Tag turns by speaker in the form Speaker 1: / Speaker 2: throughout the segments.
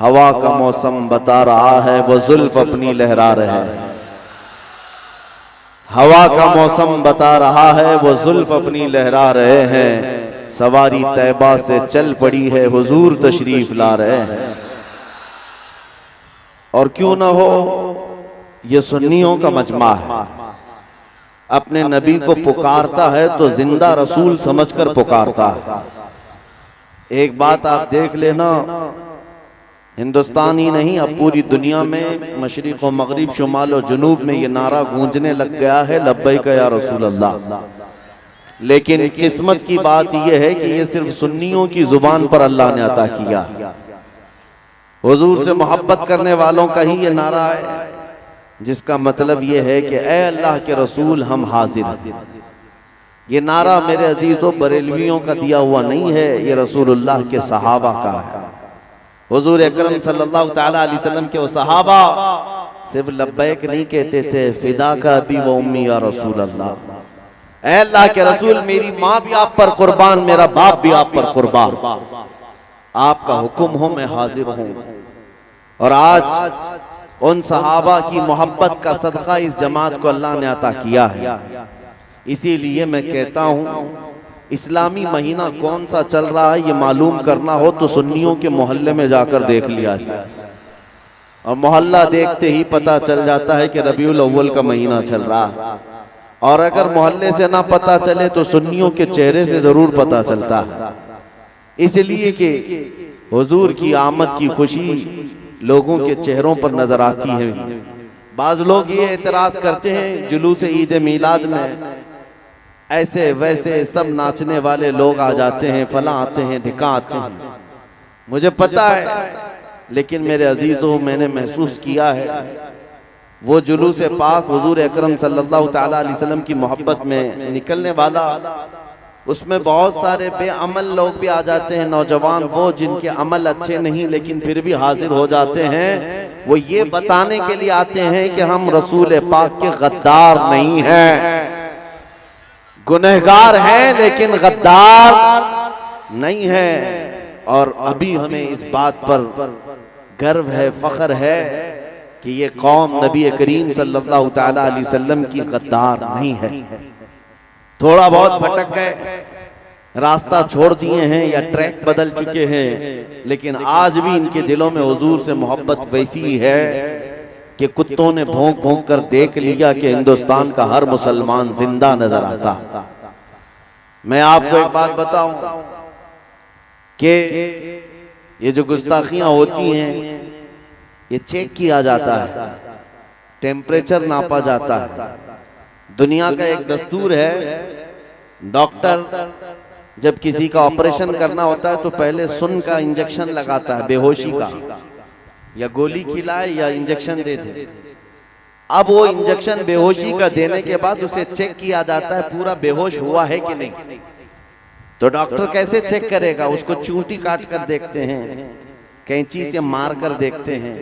Speaker 1: हवा का मौसम बता रहा है वो जुल्फ अपनी लहरा रहे हैं। हवा का मौसम बता रहा है वो जुल्फ अपनी लहरा रहे हैं। सवारी तैबा से चल पड़ी है हुजूर तशरीफ ला रहे हैं। और क्यों ना हो, ये सुन्नियों का मजमा है, अपने नबी को पुकारता है तो जिंदा रसूल समझकर पुकारता है। एक बात आप देख लेना, हिंदुस्तान ही नहीं अब पूरी दुनिया में मशरिक व मगरिब शुमाल और जुनूब में ये नारा गूंजने लग गया है, लब्बैक या रसूल अल्लाह। लेकिन किस्मत की बात यह है कि ये सिर्फ सुन्नियों की जुबान पर अल्लाह ने अता किया। हुजूर से मोहब्बत करने वालों का ही ये नारा है, जिसका मतलब ये है कि ए अल्लाह के रसूल हम हाजिर हैं। ये नारा मेरे अजीजों बरेलवियों का दिया हुआ नहीं है, ये रसूलुल्लाह के सहाबा का है। हुजूर अकरम सल्लल्लाहु तआला अलैहि वसल्लम के वो सहाबा सिर्फ लब्बैक नहीं कहते थे, फिदा का अबी व उम्मी या रसूल अल्लाह। ऐ अल्लाह के रसूल, मेरी माँ भी आप पर कुर्बान, मेरा बाप भी आप पर कुर्बान, आपका हुक्म हो मैं हाजिर हूँ। और आज उन सहाबा की मोहब्बत का सदका इस जमात को अल्लाह ने अता किया है। इसीलिए मैं कहता हूँ, इस्लामी महीना कौन सा चल रहा है ये मालूम करना हो तो सुन्नियों के मोहल्ले में जाकर देख लिया जाए, और मोहल्ला देखते ही पता चल जाता है कि रबीउल अव्वल का महीना चल रहा है। और अगर मोहल्ले से ना पता चले तो सुन्नियों के चेहरे से जरूर पता चलता है। इसलिए कि हुजूर की आमद की खुशी लोगों के चेहरों पर नजर आती है। बाज लोग ये एतराज करते हैं जुलूस ईद मीलाद में ऐसे वैसे सब नाचने वाले लोग आ जाते हैं, फला आते हैं, ढिका आते हैं। मुझे पता है, लेकिन मेरे अजीजों मैंने महसूस किया है वो जुलूस पाक हुजूर अकरम सल्लल्लाहु तआला अलैहि वसल्लम की मोहब्बत में निकलने वाला, उसमें बहुत सारे बेअमल लोग भी आ जाते हैं, नौजवान वो जिनके अमल अच्छे नहीं लेकिन फिर भी हाजिर हो जाते हैं। वो ये बताने के लिए आते हैं कि हम रसूल पाक के गद्दार नहीं हैं, गुनहगार हैं लेकिन गद्दार नहीं है। और अभी हमें इस बात पर गर्व है, फख्र है कि ये कौम नबी करीम सल्लल्लाहु तआला अलैहि वसल्लम की गद्दार नहीं है। थोड़ा बहुत भटक गए, रास्ता छोड़ दिए हैं या ट्रैक बदल चुके हैं, लेकिन आज भी इनके दिलों में हुजूर से मोहब्बत वैसी है कि कुत्तों ने भौंक भौंक कर देख लिया कि हिंदुस्तान का हर मुसलमान जिंदा नजर आता। मैं आपको एक बात बताऊं कि ये जो गुस्ताखियां होती हैं ये चेक किया जाता है, टेम्परेचर नापा जाता है। दुनिया का एक दस्तूर है, डॉक्टर जब किसी का ऑपरेशन करना होता है तो पहले सुन का इंजेक्शन लगाता है, बेहोशी का, या गोली खिलाए या इंजेक्शन दे दे। अब वो इंजेक्शन बेहोशी का देने के बाद उसे चेक किया जाता है पूरा बेहोश हुआ है कि नहीं। तो डॉक्टर कैसे चेक करेगा? उसको चूंटी काट कर देखते हैं, कैंची से मार कर देखते हैं,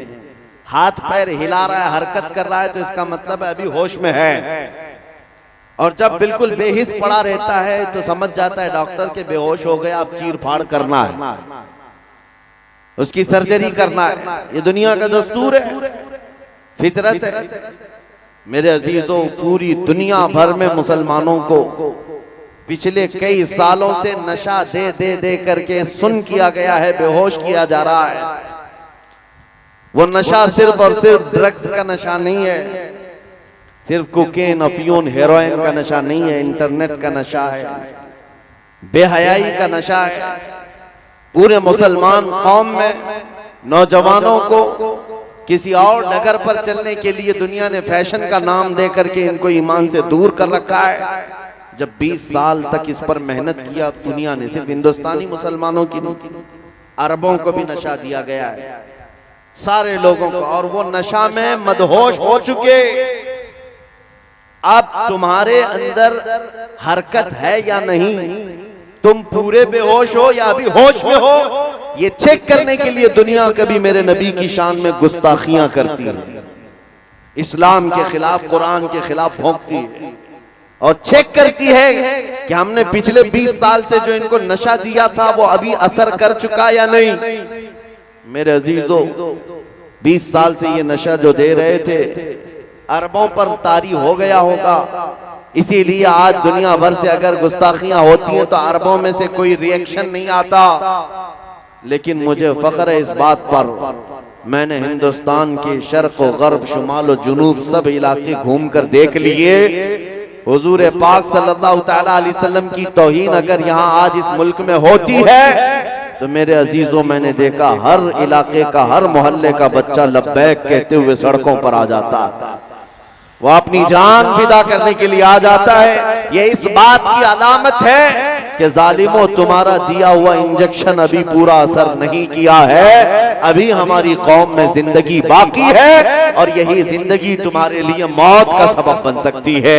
Speaker 1: हाथ पैर हिला रहा है, हरकत कर रहा है तो इसका मतलब है अभी होश में है। और जब बिल्कुल बेहिस पड़ा रहता है तो समझ जाता है डॉक्टर के बेहोश हो गया, अब चीर फाड़ करना है, उसकी सर्जरी करना है। ये दुनिया का दस्तूर है, फितरत है। मेरे अजीजों, पूरी दुनिया भर में मुसलमानों को पिछले कई सालों से नशा दे दे दे करके सुन किया गया है, बेहोश किया जा रहा है। वो नशा सिर्फ और सिर्फ ड्रग्स का नशा नहीं है, सिर्फ कोकेन, अफीम, हेरोइन का नशा नहीं है, इंटरनेट का नशा है, बेहयाई का नशा है। पूरे मुसलमान कौम में नौजवानों को किसी और नगर पर चलने के लिए दुनिया ने फैशन का नाम दे करके इनको ईमान से दूर कर रखा है। जब 20 साल तक इस पर मेहनत किया दुनिया ने, सिर्फ हिंदुस्तानी मुसलमानों की नहीं, अरबों को भी नशा दिया गया है, सारे लोगों को, और वो नशा में मदहोश हो चुके। अब तुम्हारे अंदर हरकत है या नहीं, तुम पूरे बेहोश हो या अभी होश में हो, ये चेक करने के लिए दुनिया कभी मेरे नबी की शान में गुस्ताखियां करती है, इस्लाम के खिलाफ, कुरान के खिलाफ भौंकती है और चेक करती है कि हमने पिछले 20 साल से जो इनको नशा दिया था वो अभी असर कर चुका या नहीं। मेरे अजीजों, 20 साल से ये नशा जो दे रहे थे अरबों पर तारी हो गया होगा। इसीलिए आज दुनिया भर से अगर गुस्ताखियां होती हैं तो अरबों में से कोई रिएक्शन नहीं आता। लेकिन मुझे फख्र है इस बात पर, मैंने हिंदुस्तान के शर्क व गर्ब, शुमाल व जुनूब सब इलाके घूमकर देख लिए। हुजूर पाक सल्लल्लाहु तआला अलैहि वसल्लम की तौहीन अगर यहाँ आज इस मुल्क में होती है तो मेरे अजीजों, मैंने देखा हर इलाके का, हर मोहल्ले का बच्चा लब्बैक कहते हुए सड़कों पर आ जाता है। वो अपनी जान फिदा करने के लिए आ जाता है। ये इस बात की अलामत है कि जालिमों, तुम्हारा दिया हुआ इंजेक्शन अभी पूरा असर नहीं किया है। अभी हमारी कौम में जिंदगी बाकी है और यही जिंदगी तुम्हारे लिए मौत का सबब बन सकती है।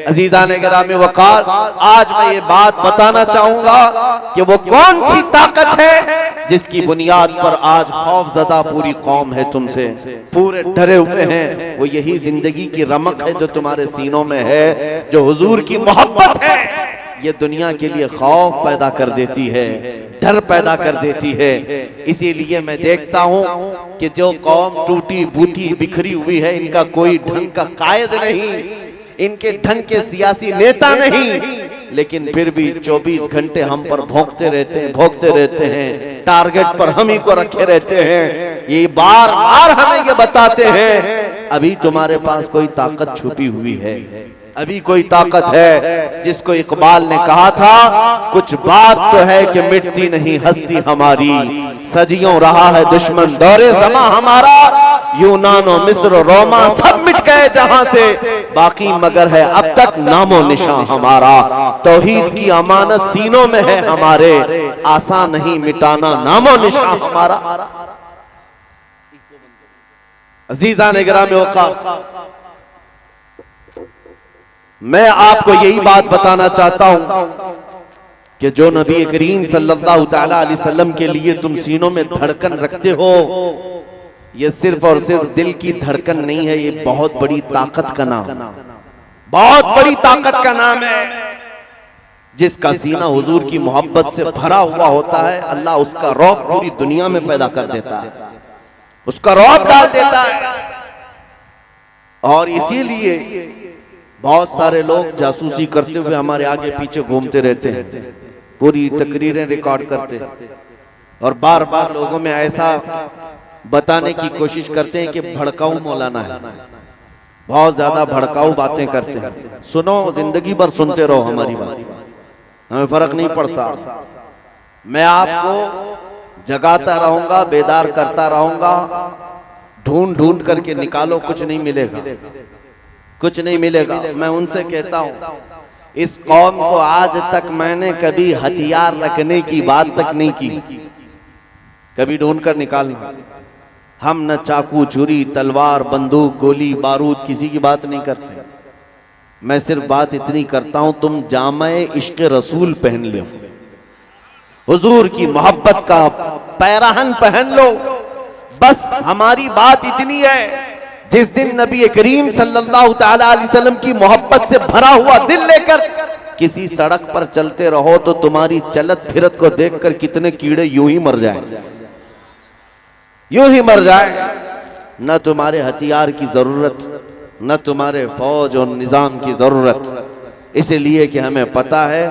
Speaker 1: अजीजान गिरामी वक़ार, आज मैं ये बात बताना चाहूंगा कि वो कौन सी ताकत है जिसकी बुनियाद पर आज खौफजदा पूरी कौम है, तुमसे पूरे डरे हुए हैं। वो यही जिंदगी की रमक है जो तुम्हारे सीनों में है, जो हुजूर की मोहब्बत है। ये दुनिया के लिए खौफ पैदा कर देती है, डर पैदा कर देती है। इसीलिए मैं देखता हूं कि जो कौम टूटी बूटी बिखरी हुई है, इनका कोई ढंग का कायद नहीं, इनके ढंग के सियासी नेता नहीं, लेकिन फिर भी 24 घंटे हम पर भोंकते रहते हैं, टारगेट पर हम ही को रखे रहते हैं। ये बार बार हमें ये बताते हैं अभी तुम्हारे पास कोई ताकत छुपी हुई है, अभी कोई ताकत है। जिसको इकबाल ने कहा था, कुछ बात तो है कि मिटती नहीं हस्ती हमारी, सदियों रहा है दुश्मन दौरे ज़मा हमारा, यूनानो मिस्र रोमा सब मिट गए जहां से, बाकी मगर है अब तक नामो निशान हमारा। तौहीद की अमानत सीनों में है हमारे, आसान नहीं मिटाना नामो निशान हमारा। अजीज़ान गिरामी वक़ार, मैं आपको यही बात बताना चाहता हूं कि जो नबी करीम सल्लल्लाहु तआला अलैहि वसल्लम के लिए तुम सीनों में धड़कन रखते हो, ये सिर्फ और सिर्फ दिल की धड़कन नहीं है, ये बहुत बड़ी ताकत का नाम, बहुत बड़ी ताकत का नाम है। जिसका सीना हुजूर की मोहब्बत से भरा हुआ होता है, अल्लाह उसका रौब पूरी दुनिया में पैदा कर देता है, उसका रौब डाल देता है। और इसीलिए बहुत सारे लोग जासूसी करते हुए हमारे आगे पीछे घूमते रहते हैं, पूरी तकरीरें रिकॉर्ड करते हैं और बार बार लोगों में ऐसा बताने की कोशिश करते हैं कि भड़काऊ मौलाना है, बहुत ज्यादा भड़काऊ बातें करते हैं। सुनो, जिंदगी भर सुनते रहो हमारी बात, हमें फर्क नहीं पड़ता। मैं आपको जगाता रहूंगा, बेदार करता रहूंगा, ढूंढ ढूंढ करके निकालो, कुछ नहीं मिलेगा, कुछ नहीं मिलेगा। मैं उनसे कहता हूं, इस कौम को आज तक मैंने कभी हथियार रखने की बात तक नहीं की, कभी ढूंढ कर निकालना। हम न चाकू छुरी तलवार बंदूक गोली बारूद किसी की बात नहीं करते। मैं सिर्फ बात इतनी करता हूं, तुम जामे इश्क रसूल पहन लो, हुजूर की मोहब्बत का पैराहन पहन लो, बस हमारी बात इतनी है। जिस दिन नबी करीम सल्लल्लाहु तआला अलैहि वसल्लम की मोहब्बत से भरा हुआ दिल लेकर किसी सड़क पर चलते रहो तो तुम्हारी चलत फिरत को देखकर कितने कीड़े यूं ही मर जाएं, यूं ही मर जाए। न तुम्हारे हथियार की जरूरत, न तुम्हारे फौज और निजाम की जरूरत, इसलिए कि हमें पता है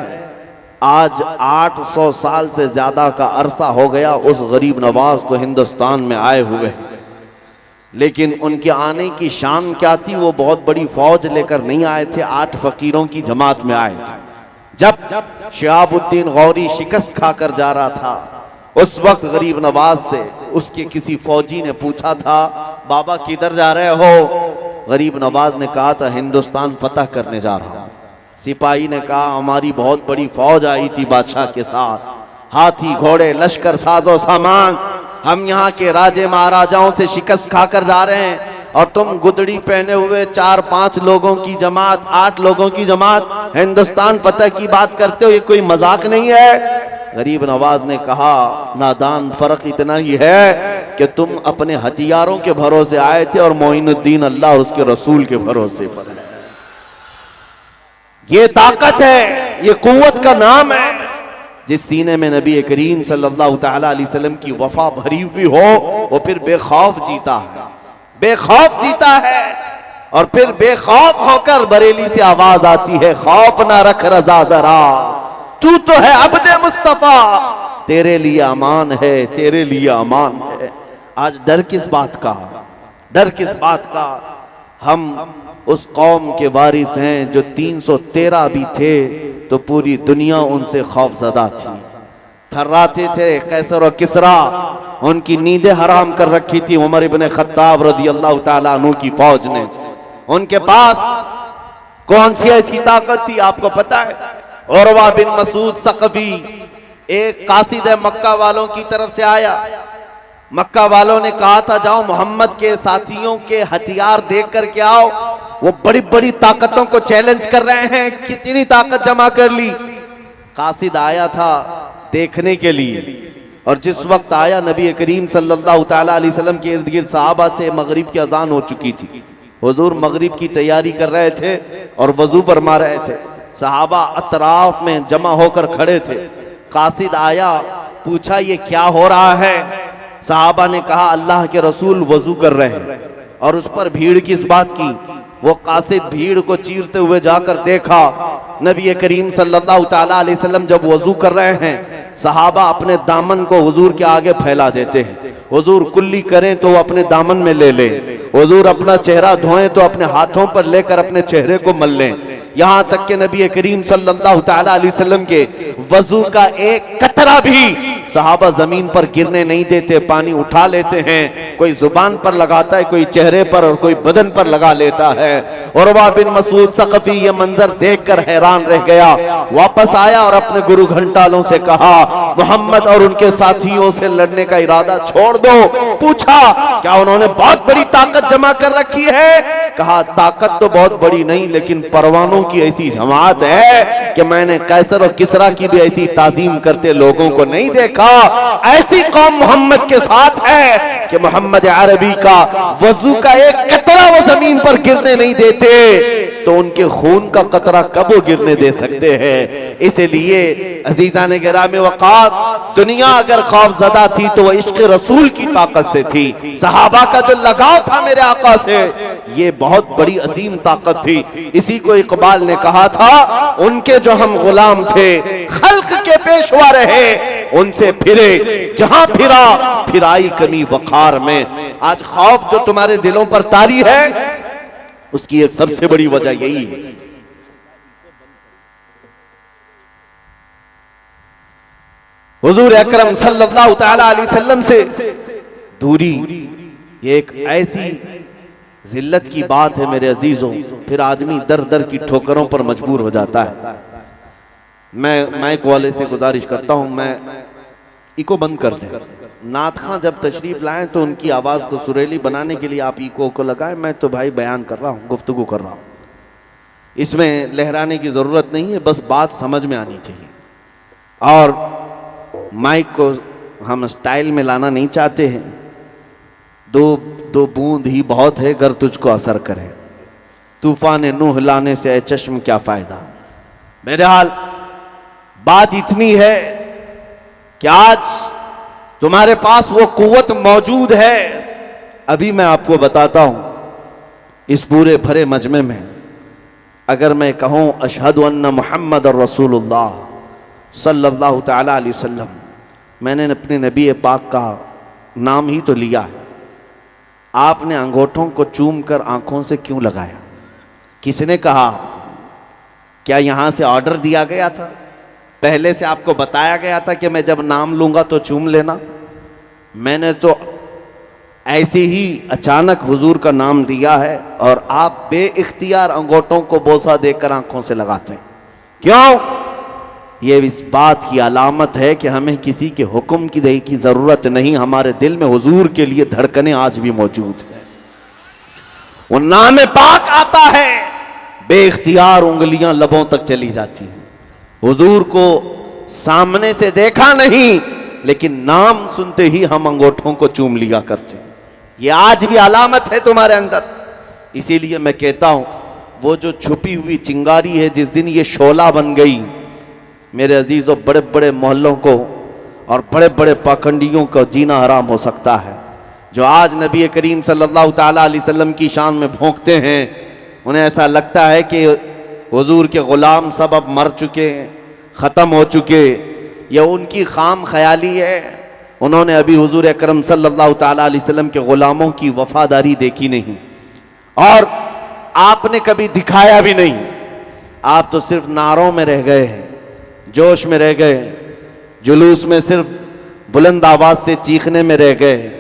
Speaker 1: आज 800 साल से ज्यादा का अरसा हो गया उस गरीब नवाज को हिंदुस्तान में आए हुए, लेकिन उनके आने की शान क्या थी? वो बहुत बड़ी फौज लेकर नहीं आए थे, 8 फकीरों की जमात में आए थे। जब शिहाबुद्दीन गौरी शिकस्त खाकर जा रहा था, उस वक्त गरीब नवाज से उसके किसी फौजी ने पूछा था, बाबा किधर जा रहे हो? गरीब नवाज ने कहा था, हिंदुस्तान फतह करने जा रहा हूं। सिपाही ने कहा, हमारी बहुत बड़ी फौज आई थी बादशाह के साथ, हाथी घोड़े लश्कर साजो सामान, हम यहाँ के राजे महाराजाओं से शिकस्त खाकर जा रहे हैं और तुम गुदड़ी पहने हुए 4-5 लोगों की जमात, 8 लोगों की जमात हिंदुस्तान फतह की बात करते हो, ये कोई मजाक नहीं है। गरीब नवाज ने कहा, नादान, फर्क इतना ही है कि तुम अपने हथियारों के भरोसे आए थे और मोइनुद्दीन अल्लाह और उसके रसूल के भरोसे पर है। ये ताकत है, ये कुव्वत का नाम है। जिस सीने में नबी करीम सल्लल्लाहु ताला अलैहि वसल्लम की वफा भरी हुई हो, वो फिर बेखौफ जीता है, बेखौफ जीता है। और फिर बेखौफ होकर बरेली से आवाज आती है, खौफ ना रख रजा जरा, तू तो है अब्दे मुस्तफा, तेरे लिए अमान है, तेरे लिए अमान है। आज डर किस बात का, डर किस बात का? हम उस कौम के वारिस हैं जो 313 भी थे तो पूरी दुनिया उनसे खौफजदा थी, थर्राते थे। कैसर और किसरा उनकी नींदें हराम कर रखी थी उमर इब्ने खत्ताब रदियल्लाहु ताला अन्हु की फौज ने। उनके पास कौन सी ऐसी ताकत थी आपको पता है? उरवा बिन मसूद सकफी एक कासिद मक्का वालों की तरफ से आया। मक्का वालों ने कहा था जाओ मोहम्मद के साथियों के हथियार देख कर के आओ, वो बड़ी बड़ी ताकतों को चैलेंज कर रहे हैं, कितनी ताकत जमा कर ली। कासिद आया था देखने के लिए, और जिस वक्त आया नबी करीम सल्लल्लाहु ताला अलैहि वसल्लम के इर्द गिर्द सहाबा थे, मगरिब की अजान हो चुकी थी, हुजूर मगरिब की तैयारी कर रहे थे और वजू फरमा रहे थे। सहाबा अतराफ में जमा होकर खड़े थे। कासिद आया, पूछा ये क्या हो रहा है? सहाबा ने कहा अल्लाह के रसूल वजू कर रहे हैं। और उस पर भीड़ किस बात की? वो कासिद भीड़ को चीरते हुए जाकर देखा, नबी करीम सल्लल्लाहु ताला अलैहि वसल्लम जब वजू कर रहे हैं, सहाबा अपने दामन को हुजूर के आगे फैला देते हैं। हुजूर कुल्ली करें तो अपने दामन में ले लें, हुजूर अपना चेहरा धोएं तो अपने हाथों पर लेकर अपने चेहरे को मल लें। यहाँ तक के नबी करीम सल्लल्लाहु ताला अलैहि वसल्लम के वजू का एक कतरा भी सहाबा जमीन पर गिरने नहीं देते, पानी उठा लेते हैं। कोई जुबान पर लगाता है, कोई चेहरे पर और कोई बदन पर लगा लेता है। उरवा बिन मसूद सकफी ये मंजर देखकर हैरान रह गया। वापस आया और अपने गुरु घंटालों से कहा मोहम्मद और उनके साथियों से लड़ने का इरादा छोड़ दो। पूछा क्या उन्होंने बहुत बड़ी ताकत जमा कर रखी है? कहा ताकत तो बहुत बड़ी नहीं, लेकिन परवानों की ऐसी जमात है कि मैंने कैसर और किसरा की भी ऐसी ताजीम करते लोगों को नहीं देखा। ऐसी कौम मोहम्मद के साथ है कि मोहम्मद अरबी का वजू का एक कतरा वो जमीन पर गिरने नहीं देते, तो उनके खून का कतरा कब वो गिरने दे सकते हैं? इसलिए अजीजा ने गिरामे वक़ार, दुनिया अगर खौफजदा थी तो वह इश्क रसूल की ताकत से थी। सहाबा का जो लगाव था मेरे आका से, ये बहुत बड़ी अजीम ताकत थी। इसी को इकबाल ने कहा था, उनके जो हम गुलाम थे खल्क के पेशवा रहे, उनसे फिरे जहां फिरा फिराई कमी वखार में। आज खौफ जो तुम्हारे दिलों पर तारी है, उसकी एक सबसे बड़ी वजह यही है। हुजूर अकरम सल्लल्लाहु ताला अलैहि वसल्लम से दूरी, ये एक ऐसी जिल्लत की बात है मेरे अजीजों, फिर आदमी दर दर की ठोकरों पर मजबूर हो जाता है। मैं माइक वाले से गुजारिश करता हूं, मैं इको बंद कर दें। नात खां जब तशरीफ लाएं तो उनकी आवाज को सुरीली बनाने के लिए आप इको को लगाएं। मैं तो भाई बयान कर रहा हूं, गुफ्तगू कर रहा हूं, इसमें लहराने की जरूरत नहीं है, बस बात समझ में आनी चाहिए। और माइक को हम स्टाइल में लाना नहीं चाहते हैं। दो बूंद ही बहुत है अगर तुझको असर करे, तूफान नूह लाने से चश्म क्या फायदा। मेरे हाल बात इतनी है कि आज तुम्हारे पास वो कुव्वत मौजूद है। अभी मैं आपको बताता हूं, इस पूरे भरे मजमे में अगर मैं कहूं अशहदु अन्ना मुहम्मद और रसूलुल्लाह सल्लल्लाहु ताला अलैहि वसल्लम, मैंने अपने नबी पाक का नाम ही तो लिया है। आपने अंगूठों को चूम कर आंखों से क्यों लगाया? किसने कहा? क्या यहां से ऑर्डर दिया गया था? पहले से आपको बताया गया था कि मैं जब नाम लूंगा तो चूम लेना? मैंने तो ऐसे ही अचानक हुजूर का नाम लिया है और आप बेइख्तियार अंगूठों को बोसा देकर आंखों से लगाते हैं। क्यों? ये इस बात की अलामत है कि हमें किसी के हुक्म की दही की जरूरत नहीं, हमारे दिल में हुजूर के लिए धड़कनें आज भी मौजूद है। वो नाम पाक आता है, बेइख्तियार उंगलियां लबों तक चली जाती हैं। हुजूर को सामने से देखा नहीं, लेकिन नाम सुनते ही हम अंगूठों को चूम लिया करते। ये आज भी अलामत है तुम्हारे अंदर। इसीलिए मैं कहता हूं, वो जो छुपी हुई चिंगारी है, जिस दिन ये शोला बन गई, मेरे अजीज़ों, बड़े बड़े मोहल्लों को और बड़े बड़े पाखंडियों को जीना हराम हो सकता है। जो आज नबी करीम सल्लल्लाहु ताला अलैहि वसल्लम की शान में भोंकते हैं, उन्हें ऐसा लगता है कि हुजूर के ग़ुलाम सब अब मर चुके, ख़त्म हो चुके। यह उनकी खाम ख्याली है। उन्होंने अभी हुजूर अकरम सल्लल्लाहु ताला अलैहि वसल्लम के ग़ुलामों की वफादारी देखी नहीं, और आपने कभी दिखाया भी नहीं। आप तो सिर्फ नारों में रह गए हैं, जोश में रह गए, जुलूस में सिर्फ बुलंद आवाज़ से चीखने में रह गए।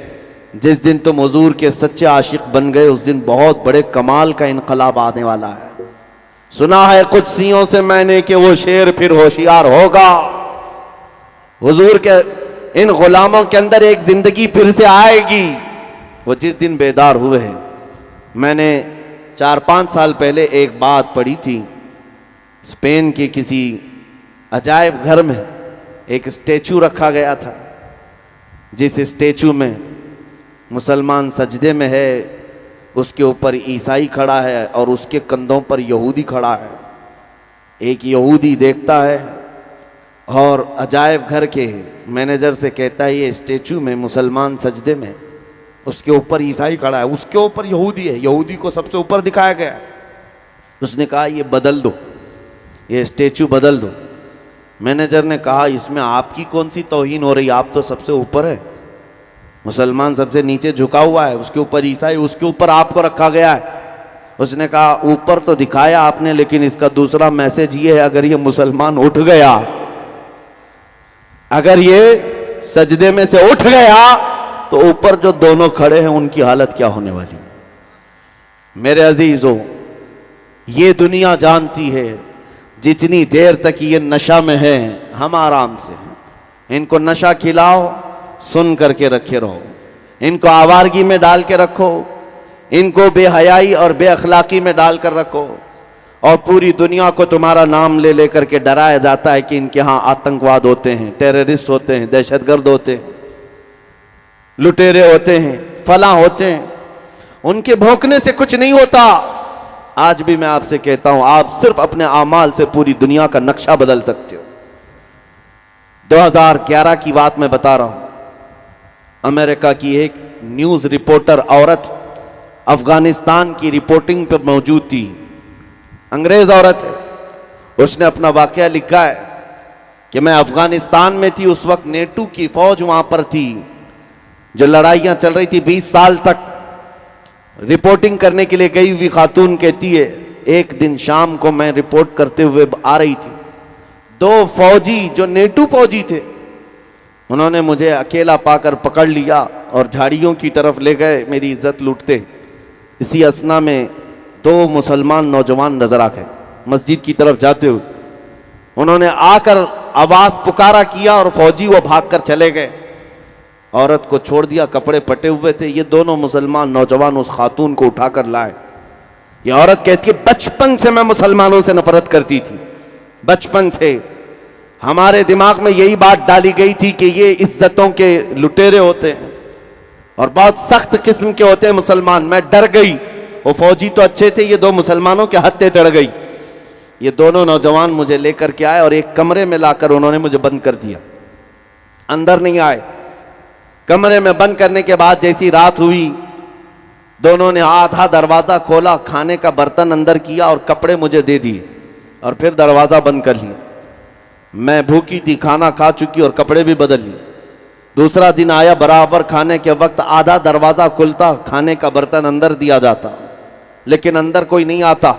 Speaker 1: जिस दिन तुम हुजूर के सच्चे आशिक बन गए, उस दिन बहुत बड़े कमाल का इनकलाब आने वाला है। सुना है कुदसियों से मैंने कि वो शेर फिर होशियार होगा। हुजूर के इन गुलामों के अंदर एक जिंदगी फिर से आएगी। वो जिस दिन बेदार हुए हैं। मैंने 4-5 साल पहले एक बात पढ़ी थी। स्पेन के किसी अजायब घर में एक स्टैचू रखा गया था, जिस स्टैचू में मुसलमान सजदे में है, उसके ऊपर ईसाई खड़ा है और उसके कंधों पर यहूदी खड़ा है। एक यहूदी देखता है और अजायब घर के मैनेजर से कहता है, ये स्टैचू में मुसलमान सजदे में, उसके ऊपर ईसाई खड़ा है, उसके ऊपर यहूदी है, यहूदी को सबसे ऊपर दिखाया गया। उसने कहा ये बदल दो, ये स्टैचू बदल दो। मैनेजर ने कहा इसमें आपकी कौन सी तौहीन हो रही, आप तो सबसे ऊपर है, मुसलमान सबसे नीचे झुका हुआ है, उसके ऊपर ईसाई, उसके ऊपर आपको रखा गया है। उसने कहा ऊपर तो दिखाया आपने, लेकिन इसका दूसरा मैसेज ये है, अगर ये मुसलमान उठ गया, अगर ये सजदे में से उठ गया, तो ऊपर जो दोनों खड़े हैं उनकी हालत क्या होने वाली। मेरे अजीजों, ये दुनिया जानती है जितनी देर तक ये नशा में है हम आराम से हैं। इनको नशा खिलाओ, सुन करके रखे रहो, इनको आवारगी में डाल के रखो, इनको बेहयाई और बेअखलाकी में डाल कर रखो, और पूरी दुनिया को तुम्हारा नाम ले लेकर के डराया जाता है कि इनके यहाँ आतंकवाद होते हैं, टेररिस्ट होते हैं, दहशतगर्द होते हैं, लुटेरे होते हैं, फला होते हैं। उनके भौंकने से कुछ नहीं होता। आज भी मैं आपसे कहता हूं, आप सिर्फ अपने आमाल से पूरी दुनिया का नक्शा बदल सकते हो। 2011 की बात मैं बता रहा हूं। अमेरिका की एक न्यूज रिपोर्टर औरत अफगानिस्तान की रिपोर्टिंग पर मौजूद थी, अंग्रेज औरत है। उसने अपना वाकया लिखा है कि मैं अफगानिस्तान में थी, उस वक्त नेटो की फौज वहां पर थी, जो लड़ाइयां चल रही थी 20 साल तक। रिपोर्टिंग करने के लिए गई हुई खातून कहती है, एक दिन शाम को मैं रिपोर्ट करते हुए आ रही थी, 2 फौजी जो नेटो फौजी थे, उन्होंने मुझे अकेला पाकर पकड़ लिया और झाड़ियों की तरफ ले गए, मेरी इज्जत लूटते। इसी असना में 2 मुसलमान नौजवान नजर आ गए मस्जिद की तरफ जाते हुए। उन्होंने आकर आवाज पुकारा किया और फौजी वो भागकर चले गए। औरत को छोड़ दिया, कपड़े फटे हुए थे। ये दोनों मुसलमान नौजवान उस खातून को उठाकर लाए। ये औरत कहती है, बचपन से मैं मुसलमानों से नफरत करती थी, बचपन से हमारे दिमाग में यही बात डाली गई थी कि ये इज्जतों के लुटेरे होते हैं और बहुत सख्त किस्म के होते हैं मुसलमान। मैं डर गई, वो फौजी तो अच्छे थे, ये 2 मुसलमानों के हत्थे चढ़ गई। ये दोनों नौजवान मुझे लेकर के आए और एक कमरे में लाकर उन्होंने मुझे बंद कर दिया, अंदर नहीं आए। कमरे में बंद करने के बाद जैसी रात हुई, दोनों ने आधा दरवाजा खोला, खाने का बर्तन अंदर किया और कपड़े मुझे दे दिए और फिर दरवाजा बंद कर लिया। मैं भूखी थी, खाना खा चुकी और कपड़े भी बदल लिए। दूसरा दिन आया, बराबर खाने के वक्त आधा दरवाजा खुलता, खाने का बर्तन अंदर दिया जाता, लेकिन अंदर कोई नहीं आता।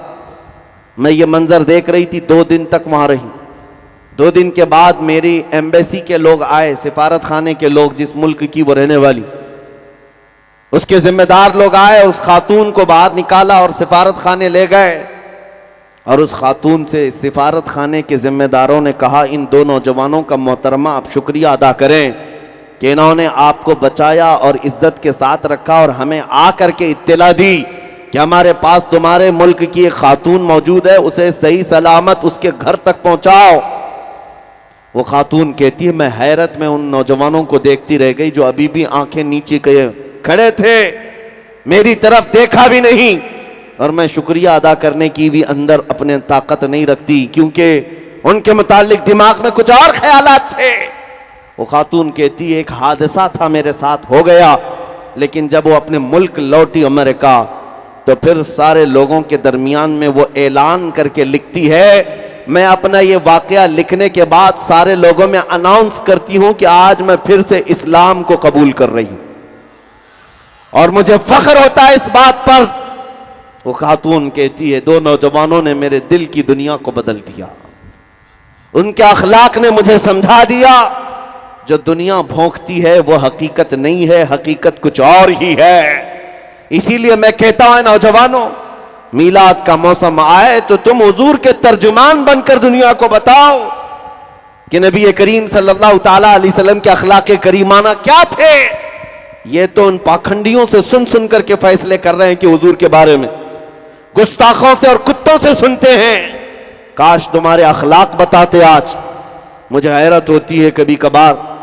Speaker 1: मैं ये मंजर देख रही थी, 2 दिन तक वहां रही। 2 दिन के बाद मेरी एम्बेसी के लोग आए, सिफारत खाने के लोग, जिस मुल्क की वो रहने वाली, उसके जिम्मेदार लोग आए, उस खातून को बाहर निकाला और सिफारत खाने ले गए। और उस खातून से सिफारत खाने के जिम्मेदारों ने कहा, इन 2 नौजवानों का मोहतरमा आप शुक्रिया अदा करें कि इन्होंने आपको बचाया और इज्जत के साथ रखा और हमें आकर के इत्तला दी कि हमारे पास तुम्हारे मुल्क की एक खातून मौजूद है, उसे सही सलामत उसके घर तक पहुंचाओ। वो खातून कहती है, मैं हैरत में उन नौजवानों को देखती रह गई जो अभी भी आंखें नीचे किए खड़े थे, मेरी तरफ देखा भी नहीं। और मैं शुक्रिया अदा करने की भी अंदर अपने ताकत नहीं रखती, क्योंकि उनके मुतालिक दिमाग में कुछ और ख्यालात थे। वो खातून कहती एक हादसा था मेरे साथ हो गया, लेकिन जब वो अपने मुल्क लौटी अमेरिका तो फिर सारे लोगों के दरमियान में वो ऐलान करके लिखती है, मैं अपना ये वाकया लिखने के बाद सारे लोगों में अनाउंस करती हूं कि आज मैं फिर से इस्लाम को कबूल कर रही हूं और मुझे फख्र होता है इस बात पर। वो खातून कहती है दो नौजवानों ने मेरे दिल की दुनिया को बदल दिया, उनके अखलाक ने मुझे समझा दिया जो दुनिया भोंकती है वो हकीकत नहीं है, हकीकत कुछ और ही है। इसीलिए मैं कहता हूं नौजवानों, मीलाद का मौसम आए तो तुम हुजूर के तर्जुमान बनकर दुनिया को बताओ कि नबी करीम सल्लल्लाहु ताला अलैहि वसल्लम के अखलाक करीमाना क्या थे। ये तो उन पाखंडियों से सुन सुन करके फैसले कर रहे हैं कि हुजूर के बारे में, गुस्ताखों से और कुत्तों से सुनते हैं। काश तुम्हारे अखलाक बताते। आज मुझे हैरत होती है, कभी कभार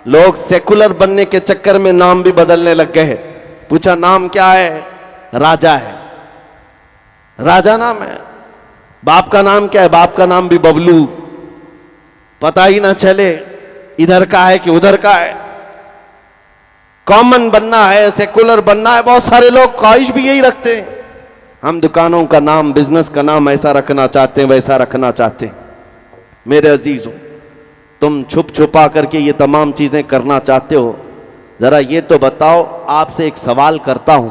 Speaker 1: लोग सेकुलर बनने के चक्कर में नाम भी बदलने लग गए हैं। पूछा नाम क्या है? राजा है। राजा नाम है। बाप का नाम क्या है? बाप का नाम भी बबलू। पता ही ना चले इधर का है कि उधर का है। कॉमन बनना है, सेकुलर बनना है। बहुत सारे लोग ख्वाहिश भी यही रखते हैं, हम दुकानों का नाम, बिजनेस का नाम ऐसा रखना चाहते हैं, वैसा रखना चाहते हैं। मेरे अजीजों, तुम छुप छुपा करके ये तमाम चीजें करना चाहते हो। जरा ये तो बताओ, आपसे एक सवाल करता हूं,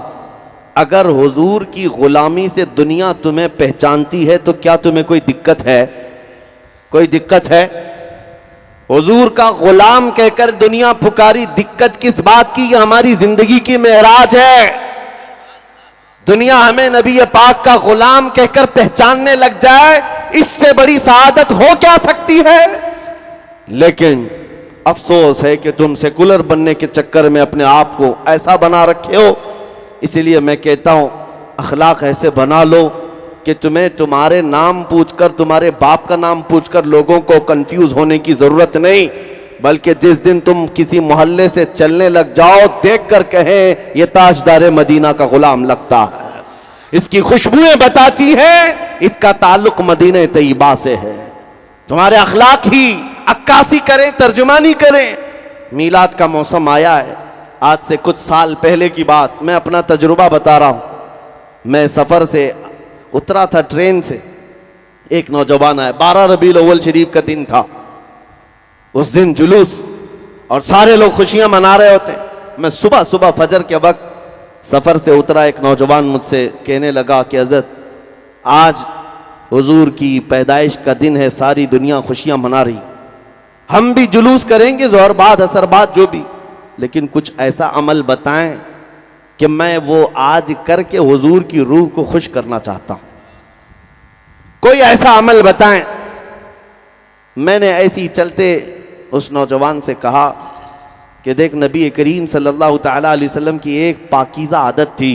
Speaker 1: अगर हुजूर की गुलामी से दुनिया तुम्हें पहचानती है तो क्या तुम्हें कोई दिक्कत है? कोई दिक्कत है? हुजूर का गुलाम कहकर दुनिया पुकारी, दिक्कत किस बात की? हमारी जिंदगी की मेराज है। दुनिया हमें नबी पाक का गुलाम कहकर पहचानने लग जाए, इससे बड़ी सआदत हो क्या सकती है? लेकिन अफसोस है कि तुम सेकुलर बनने के चक्कर में अपने आप को ऐसा बना रखे हो। इसलिए मैं कहता हूं, अखलाक ऐसे बना लो कि तुम्हें तुम्हारे नाम पूछकर, तुम्हारे बाप का नाम पूछकर लोगों को कंफ्यूज होने की जरूरत नहीं, बल्कि जिस दिन तुम किसी मोहल्ले से चलने लग जाओ, देखकर कहें ये ताजदार मदीना का गुलाम लगता है, इसकी खुशबुएं बताती है इसका ताल्लुक मदीने तैयबा से है। तुम्हारे अखलाक ही अक्कासी करें, तर्जुमानी करें। मीलाद का मौसम आया है। आज से कुछ साल पहले की बात, मैं अपना तजुर्बा बता रहा हूं। मैं सफर से उतरा था ट्रेन से, एक नौजवान आया। 12 रबीउल अव्वल शरीफ का दिन था। उस दिन जुलूस और सारे लोग खुशियां मना रहे होते। मैं सुबह सुबह फजर के वक्त सफर से उतरा। एक नौजवान मुझसे कहने लगा कि हज़रत, आज हुजूर की पैदाइश का दिन है, सारी दुनिया खुशियां मना रही, हम भी जुलूस करेंगे, ज़ोहर बाद असर बाद जो भी, लेकिन कुछ ऐसा अमल बताएं कि मैं वो आज करके हुजूर की रूह को खुश करना चाहता हूं। कोई ऐसा अमल बताएं। मैंने ऐसे ही चलते उस नौजवान से कहा कि देख, नबी करीम सल्लल्लाहु ताला अलैहि वसल्लम की एक पाकीज़ा आदत थी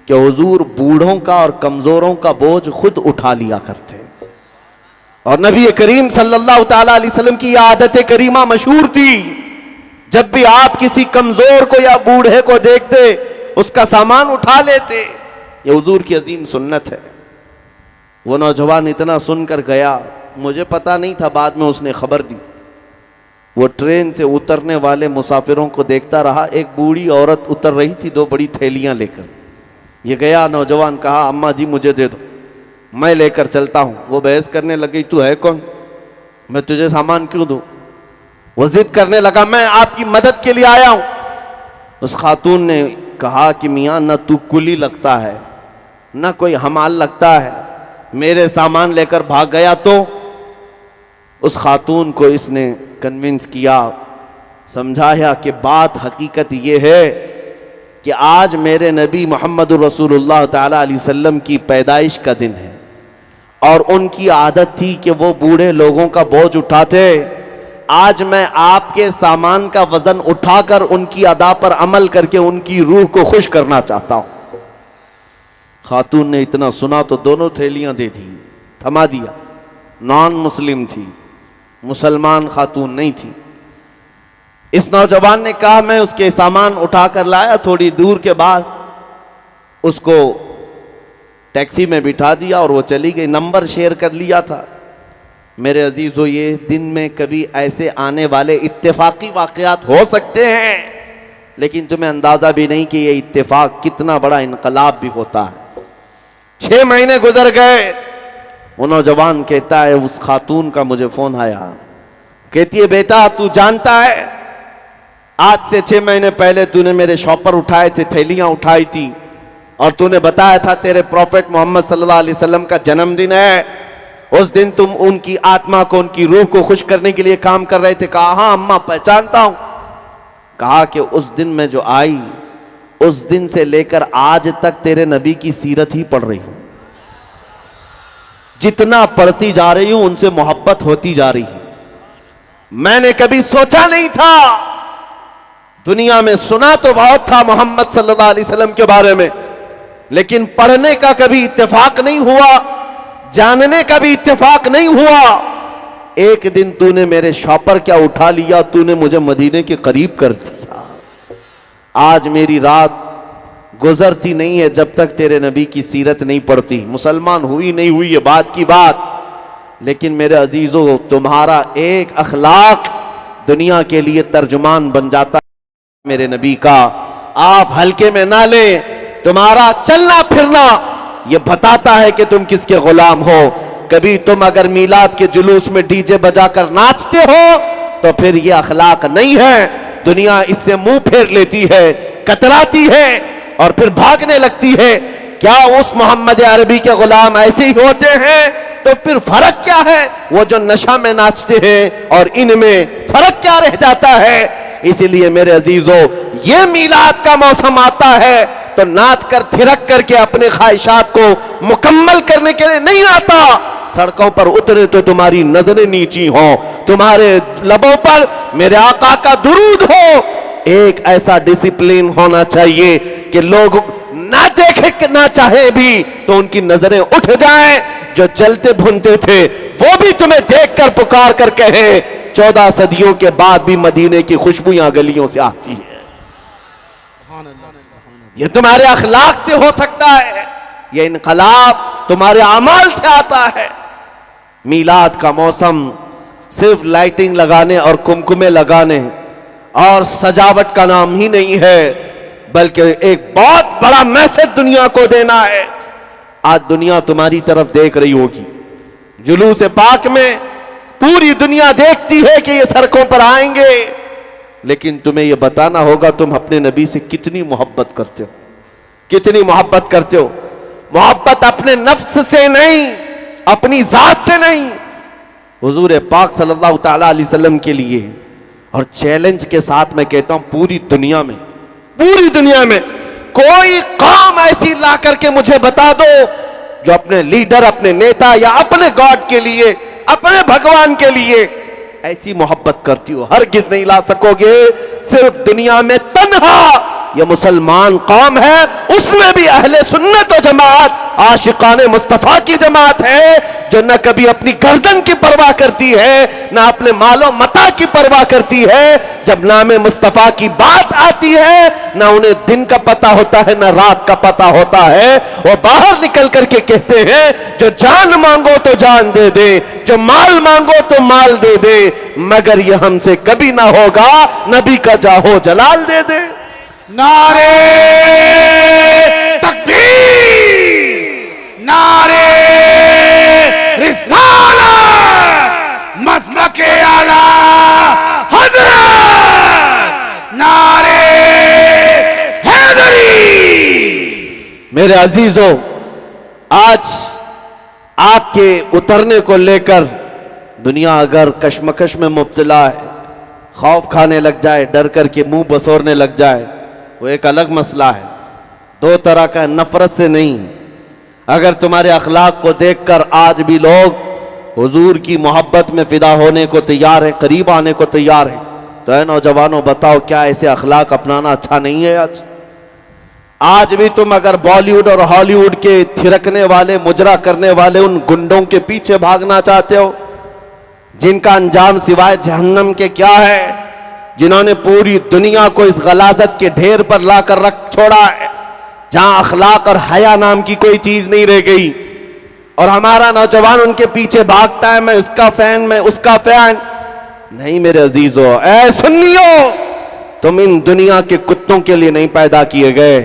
Speaker 1: कि हुजूर बूढ़ों का और कमज़ोरों का बोझ खुद उठा लिया करते, और नबी करीम सल्लल्लाहु ताला अलैहि वसल्लम की आदत करीमा मशहूर थी, जब भी आप किसी कमजोर को या बूढ़े को देखते उसका सामान उठा लेते। ये हुजूर की अजीम सुन्नत है। वो नौजवान इतना सुनकर गया, मुझे पता नहीं था, बाद में उसने खबर दी। वो ट्रेन से उतरने वाले मुसाफिरों को देखता रहा। एक बूढ़ी औरत उतर रही थी, 2 बड़ी थैलियां लेकर। ये गया, नौजवान कहा, अम्मा जी मुझे दे दो, मैं लेकर चलता हूं। वो बहस करने लगी, तू है कौन, मैं तुझे सामान क्यों दूं? वो जिद करने लगा, मैं आपकी मदद के लिए आया हूं। उस खातून ने कहा कि मियां, ना तू कुली लगता है, ना कोई हमाल लगता है, मेरे सामान लेकर भाग गया। तो उस खातून को इसने कन्विंस किया, समझाया कि बात हकीकत ये है कि आज मेरे नबी मोहम्मद रसूलुल्लाह ताला अलैहि वसल्लम की पैदाइश का दिन है, और उनकी आदत थी कि वो बूढ़े लोगों का बोझ उठाते। आज मैं आपके सामान का वजन उठाकर उनकी अदा पर अमल करके उनकी रूह को खुश करना चाहता हूं। खातून ने इतना सुना तो दोनों थैलियां दे दी, थमा दिया। नॉन मुस्लिम थी, मुसलमान खातून नहीं थी। इस नौजवान ने कहा, मैं उसके सामान उठाकर लाया। थोड़ी दूर के बाद उसको टैक्सी में बिठा दिया और वो चली गई। नंबर शेयर कर लिया था। मेरे अजीजों, ये दिन में कभी ऐसे आने वाले इत्तेफाकी वाक़यात हो सकते हैं, लेकिन तुम्हें अंदाजा भी नहीं कि ये इत्तेफाक कितना बड़ा इनकलाब भी होता है। 6 महीने गुजर गए। वो नौजवान कहता है, उस खातून का मुझे फोन आया, कहती है बेटा तू जानता है आज से 6 महीने पहले तूने मेरे शॉपर उठाए थे, थैलियां उठाई थी, और तूने बताया था तेरे प्रॉफेट मोहम्मद सल्लल्लाहु अलैहि वसल्लम का जन्मदिन है। उस दिन तुम उनकी आत्मा को, उनकी रूह को खुश करने के लिए काम कर रहे थे। कहा हाँ अम्मा पहचानता हूं। कहा कि उस दिन में जो आई, उस दिन से लेकर आज तक तेरे नबी की सीरत ही पढ़ रही हूं। जितना पढ़ती जा रही हूं उनसे मोहब्बत होती जा रही है। मैंने कभी सोचा नहीं था, दुनिया में सुना तो बहुत था मोहम्मद सल्लल्लाहु अलैहि वसल्लम के बारे में, लेकिन पढ़ने का कभी इत्तेफाक नहीं हुआ, जानने का भी इत्तेफाक नहीं हुआ। एक दिन तूने मेरे शॉपर क्या उठा लिया, तूने मुझे मदीने के करीब कर दिया। आज मेरी रात गुजरती नहीं है जब तक तेरे नबी की सीरत नहीं पढ़ती। मुसलमान हुई नहीं हुई ये बात की बात, लेकिन मेरे अजीजों, तुम्हारा एक अखलाक दुनिया के लिए तर्जुमान बन जाता है मेरे नबी का। आप हल्के में ना ले, तुम्हारा चलना फिरना ये बताता है कि तुम किसके गुलाम हो। कभी तुम अगर मीलाद के जुलूस में डीजे बजाकर नाचते हो तो फिर ये अखलाक नहीं है। दुनिया इससे मुंह फेर लेती है, कतराती है और फिर भागने लगती है। क्या उस मोहम्मद अरबी के गुलाम ऐसे ही होते हैं? तो फिर फर्क क्या है? वो जो नशा में नाचते हैं और इनमें फर्क क्या रह जाता है? इसीलिए मेरे अजीजों, ये मीलाद का मौसम आता है तो नाच कर थिरक करके अपने ख्वाहिशात को मुकम्मल करने के लिए नहीं आता। सड़कों पर उतरे तो तुम्हारी नजरें नीची हो, तुम्हारे लबों पर मेरे आका का दुरूद हो। एक ऐसा डिसिप्लिन होना चाहिए कि लोग ना देखे ना चाहे भी तो उनकी नजरें उठ जाएं। जो जलते भुनते थे वो भी तुम्हें देखकर पुकार कर कहे 14 सदियों के बाद भी मदीने की खुशबुयां गलियों से आती है। ये तुम्हारे अखलाक से हो सकता है, ये इनकलाब तुम्हारे अमाल से आता है। मीलाद का मौसम सिर्फ लाइटिंग लगाने और कुमकुमे लगाने और सजावट का नाम ही नहीं है, बल्कि एक बहुत बड़ा मैसेज दुनिया को देना है। आज दुनिया तुम्हारी तरफ देख रही होगी। जुलूस पाक में पूरी दुनिया देखती है कि ये सड़कों पर आएंगे, लेकिन तुम्हें ये बताना होगा तुम अपने नबी से कितनी मोहब्बत करते हो, कितनी मोहब्बत करते हो। मोहब्बत अपने नफ्स से नहीं, अपनी जात से नहीं, हुजूर पाक सल्लल्लाहु ताला अलैहि वसल्लम के लिए। और चैलेंज के साथ मैं कहता हूं, पूरी दुनिया में कोई कौम ऐसी ला करके मुझे बता दो जो अपने लीडर, अपने नेता या अपने गॉड के लिए, अपने भगवान के लिए ऐसी मोहब्बत करती हो। हरगिज नहीं ला सकोगे। सिर्फ दुनिया में तन्हा ये मुसलमान कौम है, उसमें भी अहले सुन्नत व जमात, आशिकाने मुस्तफा की जमात है, जो न कभी अपनी गर्दन की परवाह करती है, न अपने मालो मता की परवाह करती है। जब नामे मुस्तफा की बात आती है, न उन्हें दिन का पता होता है न रात का पता होता है। वो बाहर निकल करके कहते हैं, जो जान मांगो तो जान दे दे, जो माल मांगो तो माल दे दे, मगर ये हमसे कभी ना होगा नबी का जाहो जलाल दे दे।
Speaker 2: नारे तकबीर, नारे रिसालत, मसलके आला हज़रत, नारे हैदरी।
Speaker 1: मेरे अजीजों, आज आपके उतरने को लेकर दुनिया अगर कश्मकश में मुब्तला है, खौफ खाने लग जाए, डर करके मुंह बसोरने लग जाए, वो एक अलग मसला है। दो तरह का, नफरत से नहीं। अगर तुम्हारे अखलाक को देखकर आज भी लोग हुजूर की मोहब्बत में फिदा होने को तैयार है, करीब आने को तैयार है, तो है नौजवानों, बताओ क्या ऐसे अखलाक अपनाना अच्छा नहीं है? आज भी तुम अगर बॉलीवुड और हॉलीवुड के थिरकने वाले, मुजरा करने वाले उन गुंडों के पीछे भागना चाहते हो, जिनका अंजाम सिवाय जहन्नम के क्या है, जिन्होंने पूरी दुनिया को इस गलाजत के ढेर पर लाकर रख छोड़ा है, जहां अखलाक और हया नाम की कोई चीज नहीं रह गई। और हमारा नौजवान उनके पीछे भागता है, मैं इसका फैन, मैं उसका फैन। नहीं मेरे अजीजों, ऐ सुन्नियों, तुम इन दुनिया के कुत्तों के लिए नहीं पैदा किए गए।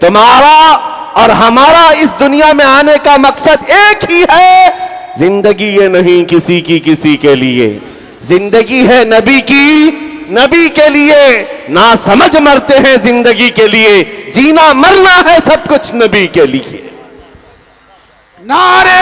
Speaker 1: तुम्हारा और हमारा इस दुनिया में आने का मकसद एक ही है, जिंदगी ये नहीं किसी की किसी के लिए, जिंदगी है नबी की, नबी के लिए। ना समझ मरते हैं जिंदगी के लिए, जीना मरना है सब कुछ नबी के लिए।
Speaker 2: नारे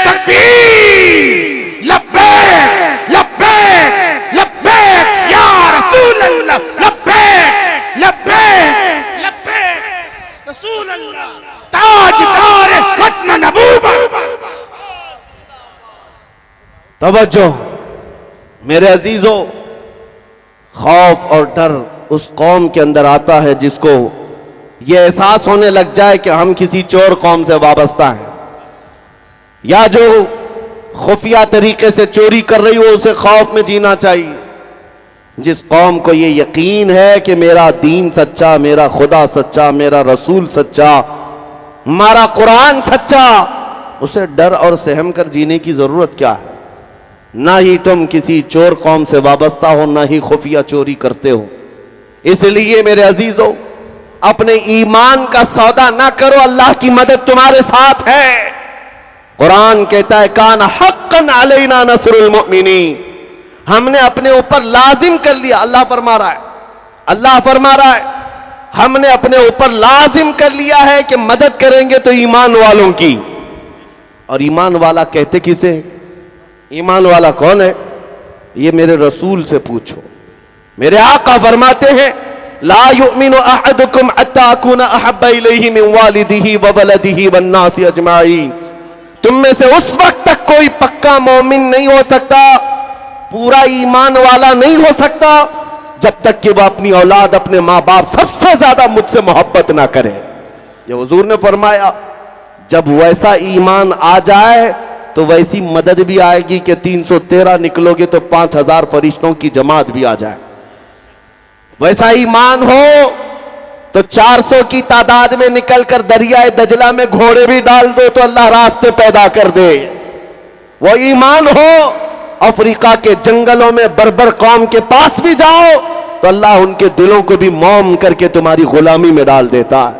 Speaker 2: तकबीर, लब्बैक लब्बैक लब्बैक या रसूल अल्लाह, लब्बैक लब्बैक लब्बैक रसूल अल्लाह, ताजदार खत्म नबूवत।
Speaker 1: तवज्जो मेरे अजीजों, खौफ और डर उस कौम के अंदर आता है जिसको ये एहसास होने लग जाए कि हम किसी चोर कौम से वाबस्ता हैं, या जो खुफिया तरीके से चोरी कर रही हो उसे खौफ में जीना चाहिए। जिस कौम को ये यकीन है कि मेरा दीन सच्चा, मेरा खुदा सच्चा, मेरा रसूल सच्चा, हमारा कुरान सच्चा, उसे डर और सहम कर जीने की जरूरत क्या है। ना ही तुम किसी चोर कौम से वाबस्ता हो, ना ही खुफिया चोरी करते हो। इसलिए मेरे अजीजों, अपने ईमान का सौदा ना करो, अल्लाह की मदद तुम्हारे साथ है। कुरान कहता है कान हक्कन अलैना नसरुल मुमिनीन, हमने अपने ऊपर लाजिम कर लिया। अल्लाह फरमा रहा है, अल्लाह फरमा रहा है, हमने अपने ऊपर लाजिम कर लिया है कि मदद करेंगे तो ईमान वालों की। और ईमान वाला कहते किसे? ईमान वाला कौन है? ये मेरे रसूल से पूछो। मेरे आका फरमाते हैं ला युमिनु अहदुकुम हत्ता अकूना अहब्बा इलैहि मिन वालिदिही व वलदिही वन नासी अजमाइन। तुम में से उस वक्त तक कोई पक्का मोमिन नहीं हो सकता, पूरा ईमान वाला नहीं हो सकता, जब तक कि वह अपनी औलाद, अपने माँ बाप सबसे ज्यादा मुझसे मोहब्बत ना करे। ये हुजूर ने फरमाया जब वैसा ईमान आ जाए तो वैसी मदद भी आएगी कि 313 निकलोगे तो 5000 फरिश्तों की जमात भी आ जाए। वैसा ईमान हो तो 400 की तादाद में निकलकर दरियाए दजला में घोड़े भी डाल दो तो अल्लाह रास्ते पैदा कर दे। वो ईमान हो अफ्रीका के जंगलों में बर्बर कौम के पास भी जाओ तो अल्लाह उनके दिलों को भी मौम करके तुम्हारी गुलामी में डाल देता है।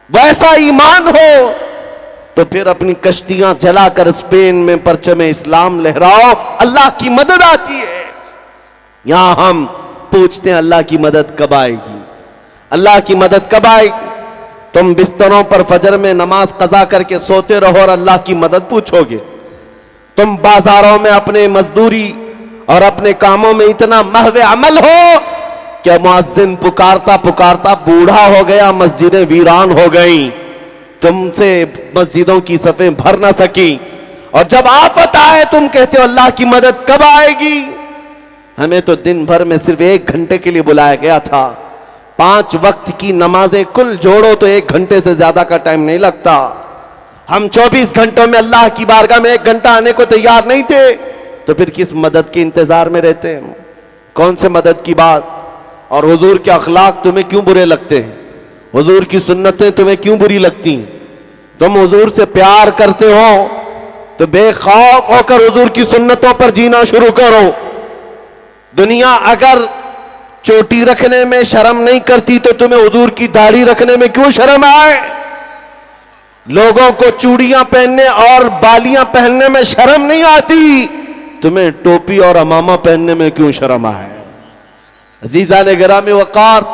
Speaker 1: वैसा ईमान हो तो फिर अपनी कश्तियां जलाकर स्पेन में परचमे इस्लाम लहराओ, अल्लाह की मदद आती है। यहां हम पूछते हैं अल्लाह की मदद कब आएगी, अल्लाह की मदद कब आएगी। तुम बिस्तरों पर फजर में नमाज कज़ा करके सोते रहो और अल्लाह की मदद पूछोगे। तुम बाजारों में अपने मजदूरी और अपने कामों में इतना महवे अमल हो कि मुअज्जिन पुकारता पुकारता बूढ़ा हो गया, मस्जिदें वीरान हो गई, तुमसे मस्जिदों की सफें भर ना सकी, और जब आफत आए तुम कहते हो अल्लाह की मदद कब आएगी। हमें तो दिन भर में सिर्फ 1 घंटे के लिए बुलाया गया था। 5 वक्त की नमाजें कुल जोड़ो तो 1 घंटे से ज्यादा का टाइम नहीं लगता। हम 24 घंटों में अल्लाह की बारगाह में 1 घंटा आने को तैयार नहीं थे, तो फिर किस मदद के इंतजार में रहते हैं? कौन से मदद की बात? और हुजूर के अखलाक तुम्हें क्यों बुरे लगते हैं? हुजूर की सुन्नतें तुम्हें क्यों बुरी लगती हैं? तुम हुजूर से प्यार करते हो तो बेखौफ होकर हुजूर की सुन्नतों पर जीना शुरू करो। दुनिया अगर चोटी रखने में शर्म नहीं करती तो तुम्हें हुजूर की दाढ़ी रखने में क्यों शर्म आए? लोगों को चूड़ियां पहनने और बालियां पहनने में शर्म नहीं आती, तुम्हें टोपी और अमामा पहनने में क्यों शर्म आए? अजीजा ने गिरामी वकार,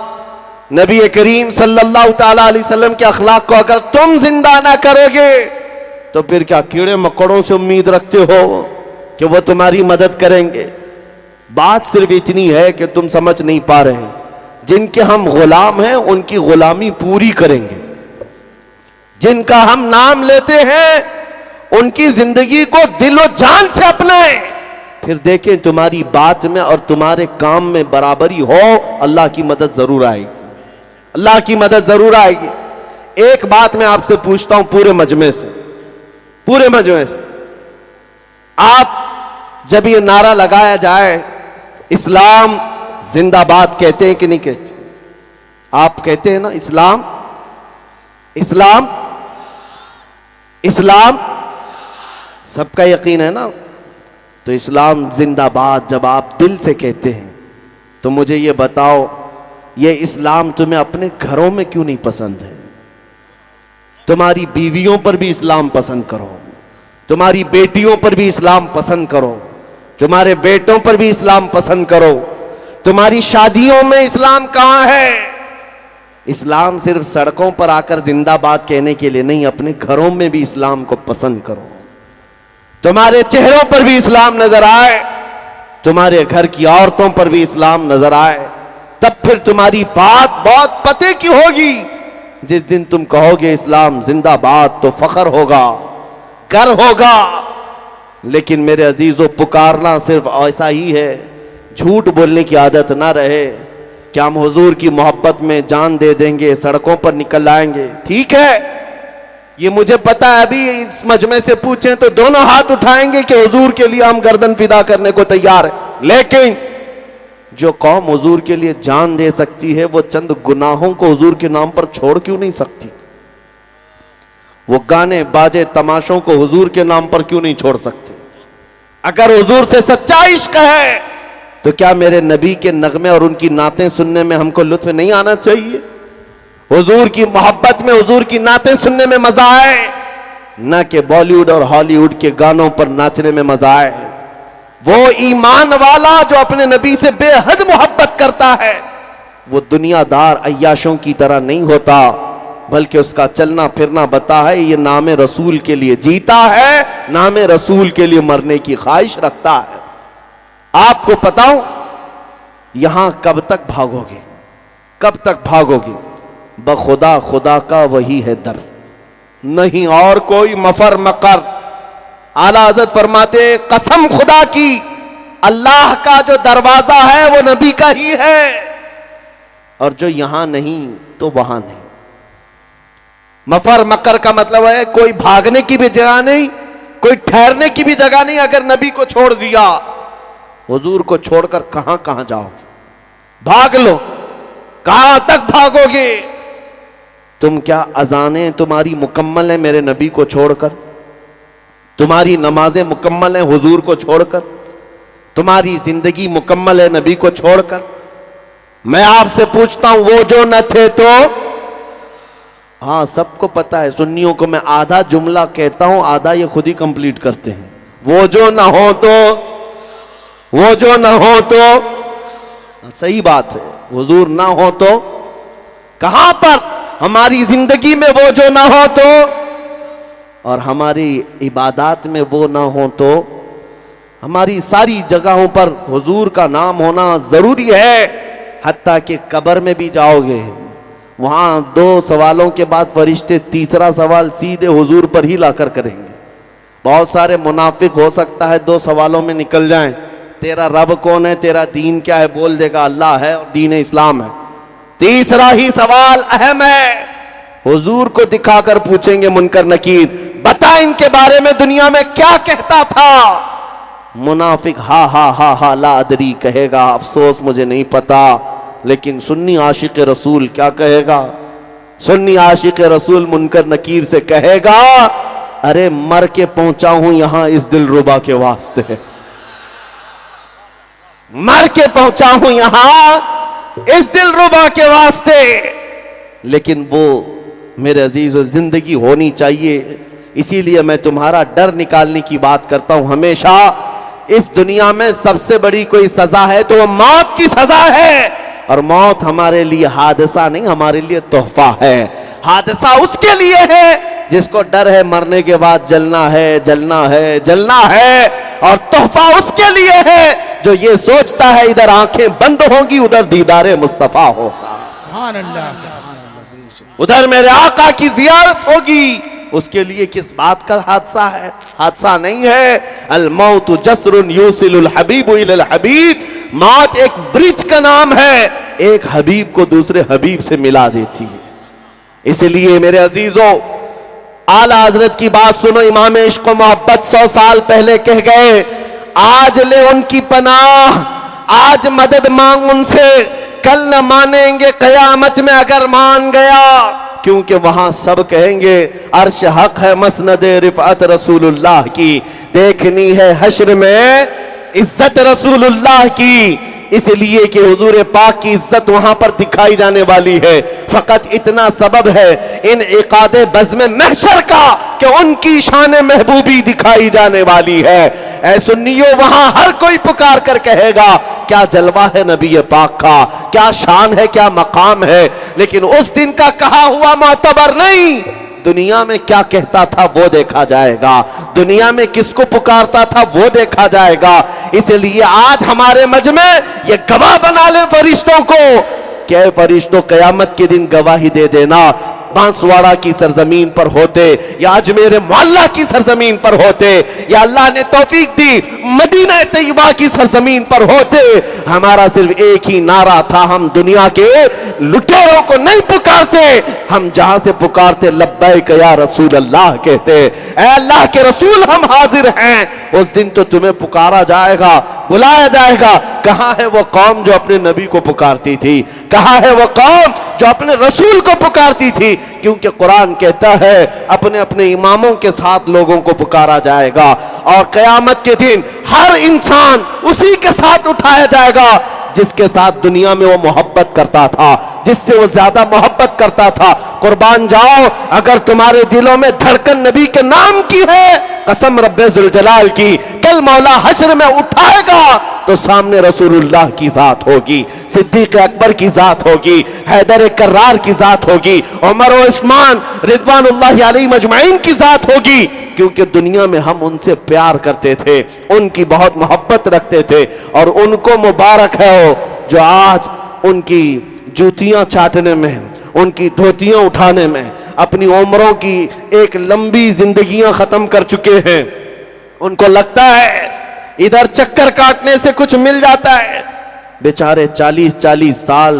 Speaker 1: नबी करीम सल्लल्लाहु ताला अलैहि वसल्लम के अखलाक को अगर तुम जिंदा ना करोगे तो फिर क्या कीड़े मकोड़ों से उम्मीद रखते हो कि वो तुम्हारी मदद करेंगे? बात सिर्फ इतनी है कि तुम समझ नहीं पा रहे हैं, जिनके हम गुलाम हैं उनकी गुलामी पूरी करेंगे, जिनका हम नाम लेते हैं उनकी जिंदगी को दिलो जान से अपनाएं, फिर देखें तुम्हारी बात में और तुम्हारे काम में बराबरी हो, अल्लाह की मदद जरूर आएगी, अल्लाह की मदद जरूर आएगी। एक बात मैं आपसे पूछता हूं पूरे मजमे से, आप जब ये नारा लगाया जाए इस्लाम जिंदाबाद कहते हैं कि नहीं कहते? आप कहते हैं ना इस्लाम, इस्लाम इस्लाम सबका यकीन है ना। तो इस्लाम जिंदाबाद जब आप दिल से कहते हैं तो मुझे ये बताओ, ये इस्लाम तुम्हें अपने घरों में क्यों नहीं पसंद है? तुम्हारी बीवियों पर भी इस्लाम पसंद करो, तुम्हारी बेटियों पर भी इस्लाम पसंद करो, तुम्हारे बेटों पर भी इस्लाम पसंद करो। तुम्हारी शादियों में इस्लाम कहां है? इस्लाम सिर्फ सड़कों पर आकर जिंदाबाद कहने के लिए नहीं, अपने घरों में भी इस्लाम को पसंद करो। तुम्हारे चेहरों पर भी इस्लाम नजर आए, तुम्हारे घर की औरतों पर भी इस्लाम नजर आए, तब फिर तुम्हारी बात बहुत पते की होगी। जिस दिन तुम कहोगे इस्लाम जिंदाबाद तो फख्र होगा, गर्व होगा। लेकिन मेरे अजीजों, पुकारना सिर्फ ऐसा ही है, झूठ बोलने की आदत ना रहे कि हम हुजूर की मोहब्बत में जान दे देंगे, सड़कों पर निकल आएंगे। ठीक है, ये मुझे पता है। अभी इस मजमे से पूछें तो दोनों हाथ उठाएंगे कि हुजूर के लिए हम गर्दन फिदा करने को तैयार है। लेकिन जो कौम हुजूर के लिए जान दे सकती है, वो चंद गुनाहों को हुजूर के नाम पर छोड़ क्यों नहीं सकती? वो गाने बाजे तमाशों को हुजूर के नाम पर क्यों नहीं छोड़ सकते? अगर हुजूर से सच्चा इश्क है तो क्या मेरे नबी के नगमे और उनकी नातें सुनने में हमको लुत्फ नहीं आना चाहिए? हुजूर की मोहब्बत में, हुजूर की नातें सुनने में मजा आए, न कि बॉलीवुड और हॉलीवुड के गानों पर नाचने में मजा आए। वो ईमान वाला जो अपने नबी से बेहद मोहब्बत करता है, वो दुनियादार अय्याशों की तरह नहीं होता, बल्कि उसका चलना फिरना बता है ये नाम रसूल के लिए जीता है, नाम रसूल के लिए मरने की ख्वाहिश रखता है। आपको बताऊं, यहां कब तक भागोगे? कब तक भागोगे? बखुदा खुदा का वही है दर, नहीं और कोई मफर मकर। आला हज़रत फरमाते, कसम खुदा की, अल्लाह का जो दरवाजा है वो नबी का ही है, और जो यहां नहीं तो वहां नहीं। मफर मकर का मतलब है कोई भागने की भी जगह नहीं, कोई ठहरने की भी जगह नहीं। अगर नबी को छोड़ दिया, हुजूर को छोड़कर कहां कहां जाओगे? भाग लो, कहां तक भागोगे? तुम क्या अजानें तुम्हारी मुकम्मल है मेरे नबी को छोड़कर? तुम्हारी नमाजें मुकम्मल है हुजूर को छोड़कर? तुम्हारी जिंदगी मुकम्मल है नबी को छोड़कर? मैं आपसे पूछता हूं, वो जो न थे तो? हाँ, सबको पता है। सुन्नियों को मैं आधा जुमला कहता हूं, आधा ये खुद ही कंप्लीट करते हैं। वो जो न हो तो, वो जो न हो तो। सही बात है, हुजूर ना हो तो कहां पर? हमारी जिंदगी में वो जो ना हो तो, और हमारी इबादत में वो ना हो तो। हमारी सारी जगहों पर हुजूर का नाम होना जरूरी है। हत्ता कि कब्र में भी जाओगे, वहां दो सवालों के बाद फरिश्ते तीसरा सवाल सीधे हुजूर पर ही लाकर करेंगे। बहुत सारे मुनाफिक हो सकता है दो सवालों में निकल जाएं, तेरा रब कौन है, तेरा दीन क्या है, बोल देगा अल्लाह है और दीन इस्लाम है। तीसरा ही सवाल अहम है, हुजूर को दिखाकर पूछेंगे मुनकर नकीर, बता इनके बारे में दुनिया में क्या कहता था? मुनाफिक हा हा हा हा ला अदरी कहेगा, अफसोस मुझे नहीं पता। लेकिन सुन्नी आशिक रसूल क्या कहेगा? सुन्नी आशिक रसूल मुनकर नकीर से कहेगा, अरे मर के पहुंचा हूं यहां इस दिलरुबा के वास्ते, मर के पहुंचा हूं यहां इस दिलरुबा के वास्ते। लेकिन वो मेरे अजीज जिंदगी होनी चाहिए। इसीलिए मैं तुम्हारा डर निकालने की बात करता हूं हमेशा। इस दुनिया में सबसे बड़ी कोई सजा है तो वो मौत की सजा है, और मौत हमारे लिए हादसा नहीं, हमारे लिए तोहफा है। हादसा उसके लिए है जिसको डर है मरने के बाद जलना है, जलना है, जलना है, और तोहफा उसके लिए है जो ये सोचता है इधर आंखें बंद होंगी उधर दीदारे मुस्तफा होगा, उधर मेरे आका की जियारत होगी। उसके लिए किस बात का हादसा है? हादसा नहीं है। अल मौत जसरुन यूसिलुल हबीबु इलल हबीब, मौत एक ब्रिज का नाम है, एक हबीब को दूसरे हबीब से मिला देती है। इसलिए मेरे अजीजों, आला हजरत की बात सुनो। इमाम इश्क व मोहब्बत 100 साल पहले कह गए, आज ले उनकी पनाह, आज मदद मांग उनसे, कल न मानेंगे कयामत में अगर मान गया क्योंकि वहां सब कहेंगे अर्श हक है मसनद रिफात रसूलुल्लाह की, देखनी है हश्र में इज्जत रसूलुल्लाह की, इसलिए कि हुजूर पाक की इज्जत वहां पर दिखाई जाने वाली है। फकत इतना सबब है इन इकादे बज़्म महशर का कि उनकी शान महबूबी दिखाई जाने वाली है। ऐ सुन्नियों, वहां हर कोई पुकार कर कहेगा क्या जलवा है नबी पाक का, क्या शान है, क्या मकाम है, लेकिन उस दिन का कहा हुआ मोतबर नहीं। दुनिया में क्या कहता था वो देखा जाएगा, दुनिया में किसको पुकारता था वो देखा जाएगा। इसलिए आज हमारे मजमे ये गवाह बना ले फरिश्तों को, क्या फरिश्तों कयामत के दिन गवाही दे देना, बांसवाड़ा की सरजमीन पर होते या अजमेर मोहल्ला की सरजमीन पर होते या अल्लाह ने तौफीक दी मदीना तैयबा की सरजमीन पर होते, हमारा सिर्फ एक ही नारा था, हम दुनिया के लुटेरों को नहीं पुकारते, हम जहां से पुकारते लब्बैक या रसूल अल्लाह कहते, ऐ अल्लाह के रसूल हम हाजिर हैं। उस दिन तो तुम्हें पुकारा जाएगा, बुलाया जाएगा। कहां है वो कौम जो अपने नबी को पुकारती थी, कहां है वो कौम जो अपने रसूल को पुकारती थी, क्योंकि कुरान कहता है अपने अपने इमामों के साथ लोगों को पुकारा जाएगा और कयामत के दिन हर इंसान उसी के साथ उठाया जाएगा जिसके साथ दुनिया में वो मोहब्बत करता था, जिससे वो ज्यादा मोहब्बत करता था। कुर्बान जाओ अगर तुम्हारे दिलों में धड़कन नबी के नाम की है, कसम रब्बे जुल जलाल की, कल मौला हश्र में उठाएगा तो सामने रसूलुल्लाह की जात होगी, सिद्दीक अकबर की जात होगी, हैदर कर्रार की जात होगी, उमर और उस्मान रिदवानुल्लाह अलैहि मजमाइन की जात होगी, क्योंकि दुनिया में हम उनसे प्यार करते थे, उनकी बहुत मोहब्बत रखते थे। और उनको मुबारक है जो आज उनकी जूतियां चाटने में, उनकी धोतियां उठाने में अपनी उम्रों की एक लंबी जिंदगियां खत्म कर चुके हैं। उनको लगता है इधर चक्कर काटने से कुछ मिल जाता है। बेचारे 40-40 साल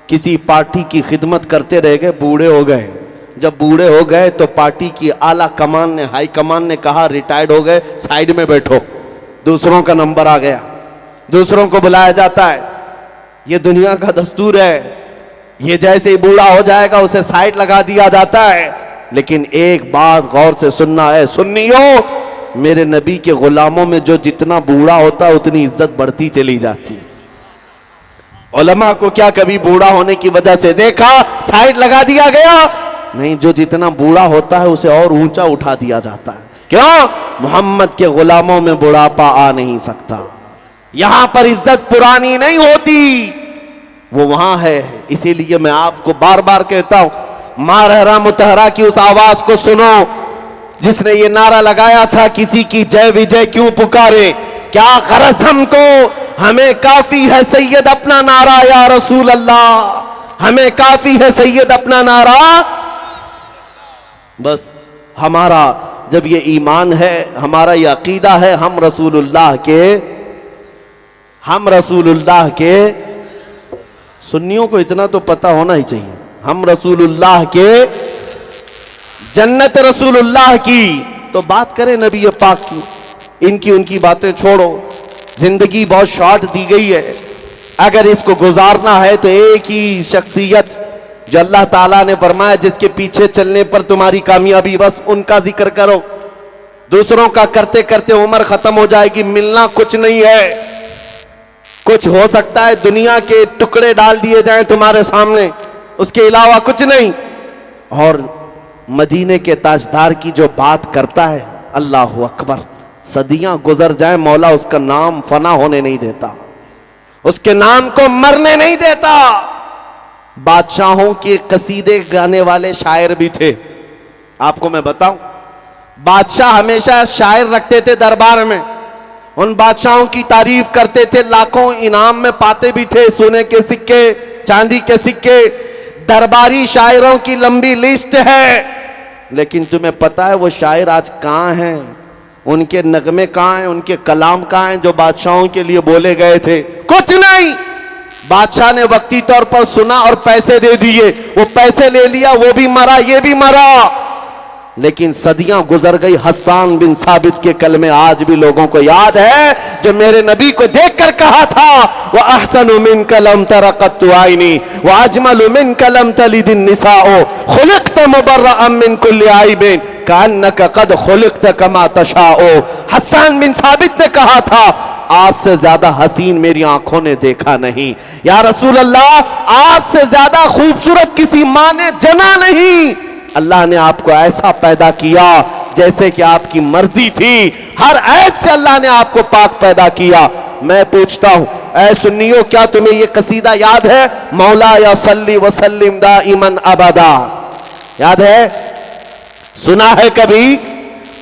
Speaker 1: किसी पार्टी की खिदमत करते रह गए, बूढ़े हो गए। जब बूढ़े हो गए तो पार्टी की आला कमान ने, हाई कमान ने कहा रिटायर्ड हो गए, साइड में बैठो, दूसरों का नंबर आ गया, दूसरों को बुलाया जाता है। ये दुनिया का दस्तूर है। ये जैसे ही बूढ़ा हो जाएगा उसे साइड लगा दिया जाता है। लेकिन एक बात गौर से सुनना है सुन्नियों, मेरे नबी के गुलामों में जो जितना बूढ़ा होता है उतनी इज्जत बढ़ती चली जाती। उलमा को क्या कभी बूढ़ा होने की वजह से देखा साइड लगा दिया गया? नहीं, जो जितना बूढ़ा होता है उसे और ऊंचा उठा दिया जाता है। क्यों? मोहम्मद के गुलामों में बुढ़ापा आ नहीं सकता। यहां पर इज्जत पुरानी नहीं होती, वो वहां है। इसीलिए मैं आपको बार बार कहता हूं, माँ रहरा मुतहरा की उस आवाज को सुनो जिसने ये नारा लगाया था, किसी की जय विजय क्यों पुकारे, क्या गरज हमको, हमें काफी है सैयद अपना नारा या रसूल अल्लाह, हमें काफी है सैयद अपना नारा। बस हमारा जब ये ईमान है, हमारा ये अकीदा है, हम रसूलुल्लाह के सुन्नियों को इतना तो पता होना ही चाहिए, हम रसूलुल्लाह के, जन्नत रसूलुल्लाह की। तो बात करें नबी पाक की, इनकी उनकी बातें छोड़ो। जिंदगी बहुत शॉर्ट दी गई है, अगर इसको गुजारना है तो एक ही शख्सियत जो अल्लाह ताला ने फरमाया जिसके पीछे चलने पर तुम्हारी कामयाबी, बस उनका जिक्र करो। दूसरों का करते करते उम्र खत्म हो जाएगी, मिलना कुछ नहीं है। कुछ हो सकता है दुनिया के टुकड़े डाल दिए जाएं तुम्हारे सामने, उसके अलावा कुछ नहीं। और मदीने के ताजदार की जो बात करता है, अल्लाह अकबर, सदियां गुजर जाए मौला उसका नाम फना होने नहीं देता, उसके नाम को मरने नहीं देता। बादशाहों के कसीदे गाने वाले शायर भी थे। आपको मैं बताऊं, बादशाह हमेशा शायर रखते थे दरबार में, उन बादशाहों की तारीफ करते थे, लाखों इनाम में पाते भी थे, सोने के सिक्के, चांदी के सिक्के। दरबारी शायरों की लंबी लिस्ट है, लेकिन तुम्हें पता है वो शायर आज कहां हैं? उनके नगमे कहां हैं? उनके कलाम कहां हैं जो बादशाहों के लिए बोले गए थे? कुछ नहीं। बादशाह ने वक्ती तौर पर सुना और पैसे दे दिए, वो पैसे ले लिया, वो भी मरा, ये भी मरा। लेकिन सदियां गुजर गई, हस्सान बिन साबित के कलमे आज भी लोगों को याद है, जो मेरे नबी को देखकर कहा था, वह अहसनु मिन कलम तरक़त्तु आइनी व अजमलु मिन कलम तलिदिन निसाओ खुलिक़्त मुबर्रअम मिन कुल्लि आइबिन कअन्नका क़द खुलिक़्त कमा तशाओ। हस्सान बिन साबित ने कहा था, आपसे ज्यादा हसीन मेरी आंखों ने देखा नहीं, या रसूल अल्लाह आपसे ज्यादा खूबसूरत किसी मां ने जना नहीं। अल्लाह ने आपको ऐसा पैदा किया जैसे कि आपकी मर्जी थी, हर ऐब से अल्लाह ने आपको पाक पैदा किया। मैं पूछता हूं, ऐ सुन्नियों, क्या तुम्हें यह कसीदा याद है? मौला या सल्ली वसल्लिम दाइमन अबदा, याद है? सुना है कभी?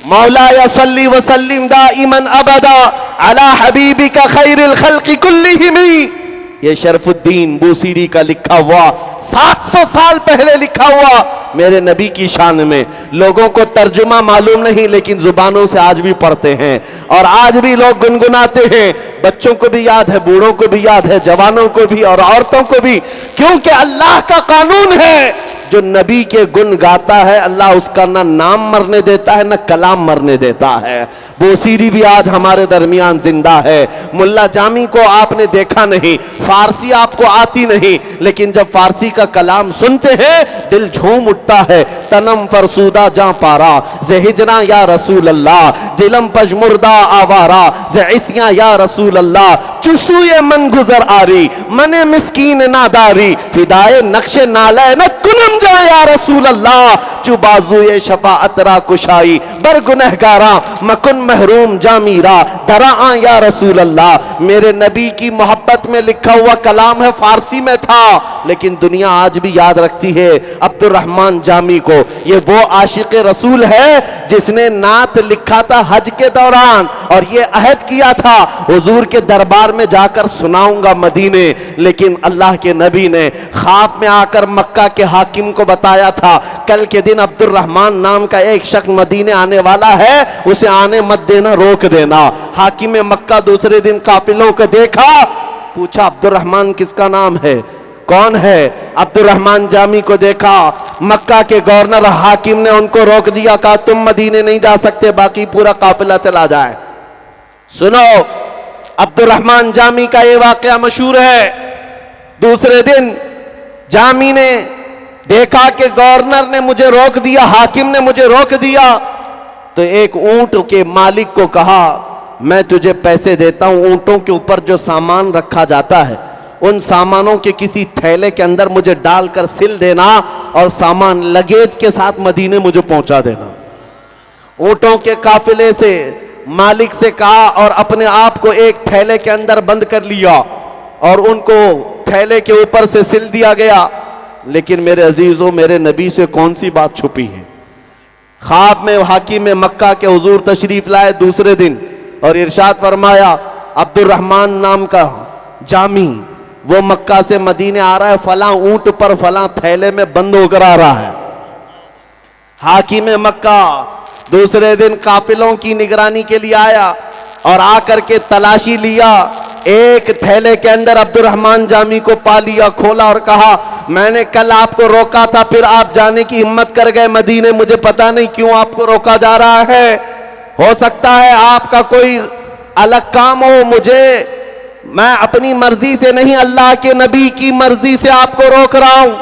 Speaker 1: मौला या सल्ली वसल्लिम दाइमन अबदा अला हबीबिका खैरिल खल्क़ि कुल्लिहिम। ये शरफुद्दीन बूसीरी का लिखा हुआ, 700 साल पहले लिखा हुआ मेरे नबी की शान में। लोगों को तर्जुमा मालूम नहीं, लेकिन जुबानों से आज भी पढ़ते हैं और आज भी लोग गुनगुनाते हैं। बच्चों को भी याद है, बूढ़ों को भी याद है, जवानों को भी और औरतों को भी, क्योंकि अल्लाह का कानून है, जो नबी के गुण गाता है अल्लाह उसका ना नाम मरने देता है ना कलाम मरने देता है। बोसीरी भी आज हमारे दरमियान जिंदा है। मुल्ला जामी को आपने देखा नहीं, फारसी आपको आती नहीं, लेकिन जब फारसी का कलाम सुनते हैं दिल झूम उठता है। तनम फरसूदा जा पारा जहिजना या रसूल अल्लाह, दिलम पजमुर्दा आवारा ज़इस्या या रसूल अल्लाह, चुसूए मन गुजर आरी मने मिस्कीन नादारी, फिदाए नक्शे नाले न कुनम जा या रसूल अल्लाह, चु बाजुए शफाअत रा कुशाई बर गुनहगारा मकुन महरूम जामीरा दरा या रसूल अल्लाह। मेरे नबी की मोहब्बत में लिखा हुआ कलाम है, फारसी में था, लेकिन दुनिया आज भी याद रखती है अब्दुर्रहमान जामी को। ये वो आशिक रसूल है जिसने नात लिखा था हज के दौरान और ये अहद किया था हुजूर के दरबार में जाकर सुनाऊंगा मदीने, लेकिन अल्लाह के नबी ने ख्वाब में आकर मक्का के हाकिम को बताया था, कल के दिन अब्दुर्रहमान नाम का एक शख्स मदीने आने वाला है, उसे आने मत देना, रोक देना। हाकिम मक्का दूसरे दिन काफिलों को देखा, पूछा अब्दुर्रहमान किसका नाम है, कौन है? अब्दुर्रहमान जामी को देखा, मक्का के गवर्नर हाकिम ने उनको रोक दिया, कहा तुम मदीने नहीं जा सकते, बाकी पूरा काफिला चला जाए। सुनो, अब्दुर्रहमान जामी का ये वाकया मशहूर है। दूसरे दिन जामी ने देखा कि गवर्नर ने मुझे रोक दिया, हाकिम ने मुझे रोक दिया, तो एक ऊंट के मालिक को कहा मैं तुझे पैसे देता हूं, ऊंटों के ऊपर जो सामान रखा जाता है उन सामानों के किसी थैले के अंदर मुझे डालकर सिल देना और सामान लगेज के साथ मदीने मुझे पहुंचा देना। ऊंटों के काफिले से मालिक से कहा और अपने आप को एक थैले के अंदर बंद कर लिया और उनको थैले के ऊपर से सिल दिया गया। लेकिन मेरे अजीजों, मेरे नबी से कौन सी बात छुपी है? ख्वाब में हाकिम मक्का के हुजूर तशरीफ लाए दूसरे दिन और इरशाद फरमाया अब्दुर्रहमान नाम का जामी वो मक्का से मदीने आ रहा है, फला ऊंट पर फला थैले में बंद होकर आ रहा है। हाकिम मक्का दूसरे दिन काफिलों की निगरानी के लिए आया और आकर के तलाशी लिया, एक थैले के अंदर अब्दुर्रहमान जामी को पा लिया, खोला और कहा मैंने कल आपको रोका था, फिर आप जाने की हिम्मत कर गए मदीने, मुझे पता नहीं क्यों आपको रोका जा रहा है, हो सकता है आपका कोई अलग काम हो, मुझे मैं अपनी मर्जी से नहीं अल्लाह के नबी की मर्जी से आपको रोक रहा हूं।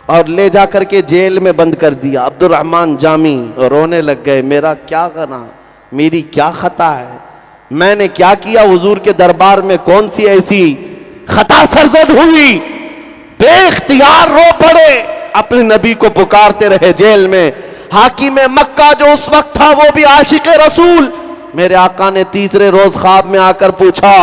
Speaker 1: और ले जाकर के जेल में बंद कर दिया। अब्दुर्रहमान जामी रोने लग गए, मेरा क्या करना, मेरी क्या खता है, मैंने क्या किया, हुजूर के दरबार में कौन सी ऐसी खता सरजद हुई? बेख्तियार रो पड़े, अपने नबी को पुकारते रहे जेल में। हाकिम मक्का जो उस वक्त था वो भी आशिक रसूल। मेरे आका ने तीसरे रोज ख्वाब में आकर पूछा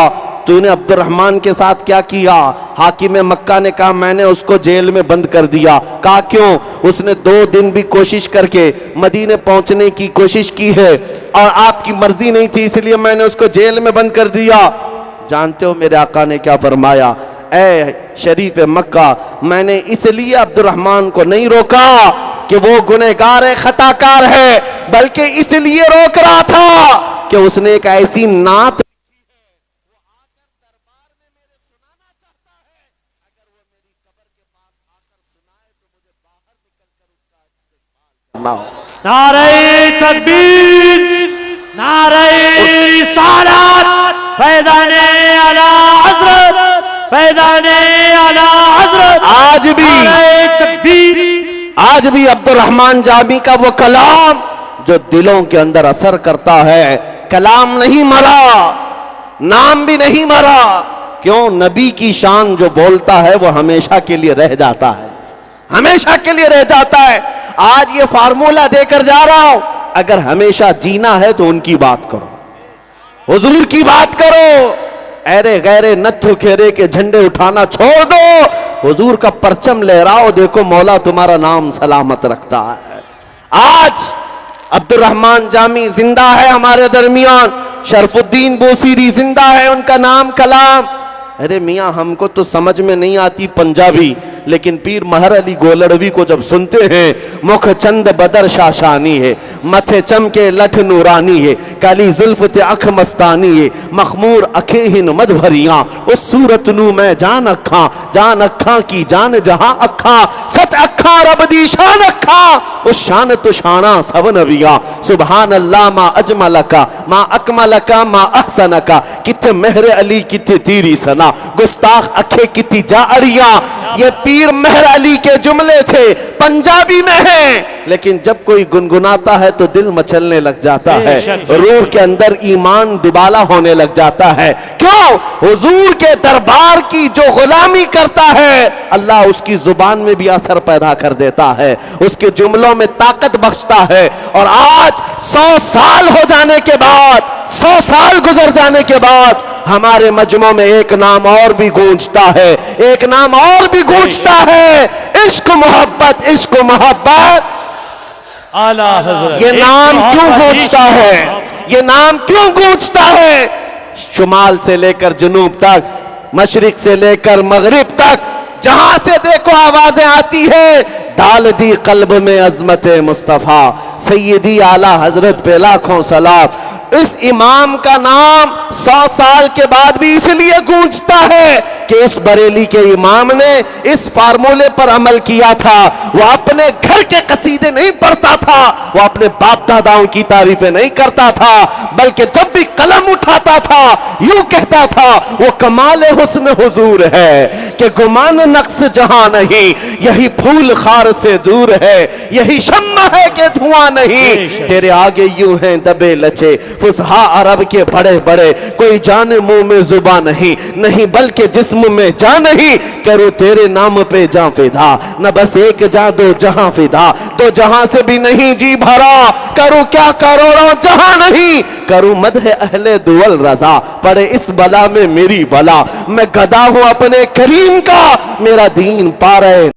Speaker 1: तूने अब्दुर्रहमान के साथ क्या किया? हाकिम मक्का ने कहा मैंने उसको जेल में बंद कर दिया। कहा क्यों? उसने 2 दिन भी कोशिश करके मदीने पहुंचने की कोशिश की है और आपकी मर्जी नहीं थी, इसलिए मैंने उसको जेल में बंद कर दिया। जानते हो मेरे आका ने क्या फरमाया? ऐ शरीफ मक्का, मैंने इसलिए अब्दुर्रहमान को नहीं रोका कि वो गुनहगार है, खताकार है, बल्कि इसलिए रोक रहा था कि उसने एक ऐसी नात ना हो।
Speaker 3: नारे तकबीर, नारे रिसालत, फैज़ाने आला हज़रत, फैज़ाने आला हज़रत।
Speaker 1: आज भी अब्दुर्रहमान जामी का वो कलाम जो दिलों के अंदर असर करता है, कलाम नहीं मरा, नाम भी नहीं मरा। क्यों? नबी की शान जो बोलता है वो हमेशा के लिए रह जाता है, हमेशा के लिए रह जाता है। आज ये फार्मूला देकर जा रहा हूं, अगर हमेशा जीना है तो उनकी बात करो, हुजूर की बात करो। ऐरे गैरे नत्थु खेरे के झंडे उठाना छोड़ दो, हुजूर का परचम लहराओ, देखो मौला तुम्हारा नाम सलामत रखता है। आज अब्दुर्रहमान जामी जिंदा है हमारे दरमियान, शरफुद्दीन बोसीरी जिंदा है, उनका नाम कलाम। अरे मियाँ, हमको तो समझ में नहीं आती पंजाबी, लेकिन पीर महर अली गोलड़वी को जब सुनते हैं, मुख चंद बदर शाशानी है, मथे चमके लठ नूरानी है, काली जुल्फ ते अख मस्तानी है, मखमूर अखे हिन मद भरियां, उस सूरत नू मैं जान अखा की जान जहां अखा, सच अखा रब दी शान अखा, उस शान तो शाना सब नबिया। सुभान अल्लाह मा अजमलका मा अकमलका मा अहसनका, किथे महर अली किथे तेरी सना, गुस्ताख अखे किती जा अड़िया। ये पीर महर अली के जुमले थे, पंजाबी में हैं, लेकिन जब कोई गुनगुनाता है तो दिल मचलने लग जाता है, रूह के अंदर ईमान दुबाला होने लग जाता है। क्यों? हुजूर के दरबार की जो गुलामी करता है, अल्लाह उसकी जुबान में भी असर पैदा कर देता है, उसके जुमलों में ताकत बख्शता है। और आज 100 साल हो जाने के बाद, 100 साल गुजर जाने के बाद हमारे मजमों में एक नाम और भी गूंजता है, एक नाम और भी गूंजता है, इश्क मोहब्बत, इश्क मोहब्बत।
Speaker 3: आला हज़रत।
Speaker 1: ये नाम क्यों गूंजता है? ये नाम क्यों गूंजता है? शुमाल से लेकर जनूब तक, मशरिक से लेकर मगरिब तक, जहां से देखो आवाजें आती है, डाल दी कल्ब में अजमत मुस्तफा, सैयदी आला हजरत पे लाखों सलाम। इस इमाम का नाम 100 साल के बाद भी इसलिए गूंजता है कि इस बरेली के इमाम ने इस फार्मूले पर अमल किया था। वो अपने घर के कसीदे नहीं पढ़ता था, वो अपने बाप दादाओं की तारीफें नहीं करता था, बल्कि जब भी कलम उठाता था यूं कहता था, वो कमाल हुस्न हुजूर है कि गुमान नक्श जहां नहीं, यही फूल खार से दूर है, यही शम्मा है कि धुआं नहीं, तेरे आगे यूं हैं दबे लचे फुसहा अरब के बड़े बड़े, कोई जाने मुंह में जुबा नहीं, नहीं बल्कि जिस्म में जा नहीं, करो तेरे नाम पे जा फिदा, न बस एक जा दो जहां फिदा, दो जहां से भी नहीं जी भरा, करूं क्या करोड़ों जहां नहीं, करूं मदह अहले दुअल रजा, पड़े इस बला में मेरी बला, मैं गदा हूं अपने करीम का, मेरा दीन पा रहे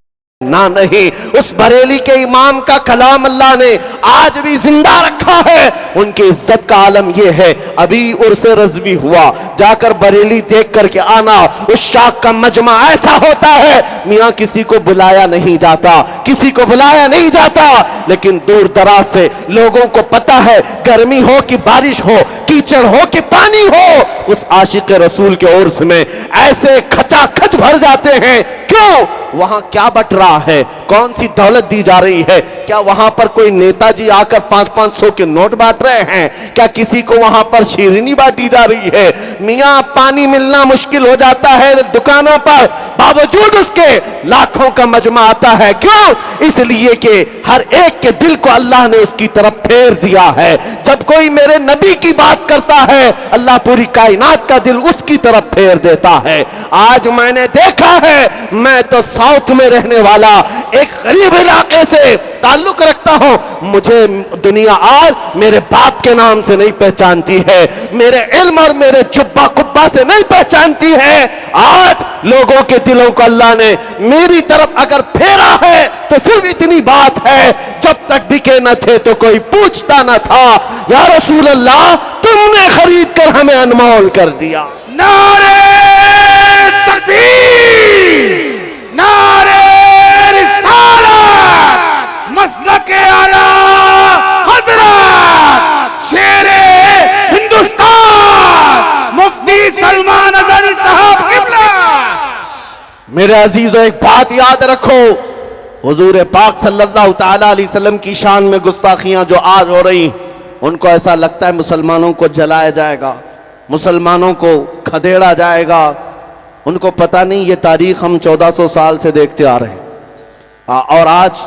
Speaker 1: ना नहीं। उस बरेली के इमाम का कलाम अल्लाह ने आज भी जिंदा रखा है। उनकी इज्जत का आलम यह है, अभी उर्से रज़वी हुआ, जाकर बरेली देख करके आना। उस शाख का मजमा ऐसा होता है, मियाँ किसी को बुलाया नहीं जाता, किसी को बुलाया नहीं जाता, लेकिन दूर दराज से लोगों को पता है, गर्मी हो कि बारिश हो, कीचड़ हो कि पानी हो, उस आशिक रसूल के उर्स में ऐसे खचाखच भर जाते हैं। क्यों? वहां क्या बट रहा है? कौन सी दौलत दी जा रही है? क्या वहां पर कोई नेताजी आकर 500-500 के नोट बांट रहे हैं? क्या किसी को वहां पर शीरनी बांटी जा रही है? मियां पानी मिलना मुश्किल हो जाता है दुकानों पर, बावजूद उसके लाखों का मजमा आता है। क्यों? इसलिए कि हर एक के दिल को अल्लाह ने उसकी तरफ फेर दिया है। जब कोई मेरे नबी की बात करता है, अल्लाह पूरी कायनात का दिल उसकी तरफ फेर देता है। आज मैंने देखा है, मैं तो साउथ में रहने वाला एक गरीब इलाके से ताल्लुक रखता हूं, मुझे दुनिया आज मेरे बाप के नाम से नहीं पहचानती है, मेरे इल्म और मेरे जुब्बा कुब्बा से नहीं पहचानती है। आज लोगों के दिलों को अल्लाह ने मेरी तरफ अगर फेरा है तो सिर्फ इतनी बात है, जब तक बिके न थे तो कोई पूछता न था, या रसूल अल्लाह तुमने खरीद कर हमें अनमोल कर दिया।
Speaker 2: नारे तकबीर, नारे रिसालत, मसलके आला हज़रत, शेरे हिंदुस्तान, मुफ्ती सलमान अज़हरी साहब किबला।
Speaker 1: मेरे अजीजों, एक बात याद रखो, हुजूर पाक सल्लल्लाहु ताला अलैहि वसल्लम की शान में गुस्ताखियां जो आज हो रही, उनको ऐसा लगता है मुसलमानों को जलाया जाएगा, मुसलमानों को खदेड़ा जाएगा। उनको पता नहीं ये तारीख हम 1400 साल से देखते आ रहे हैं। और आज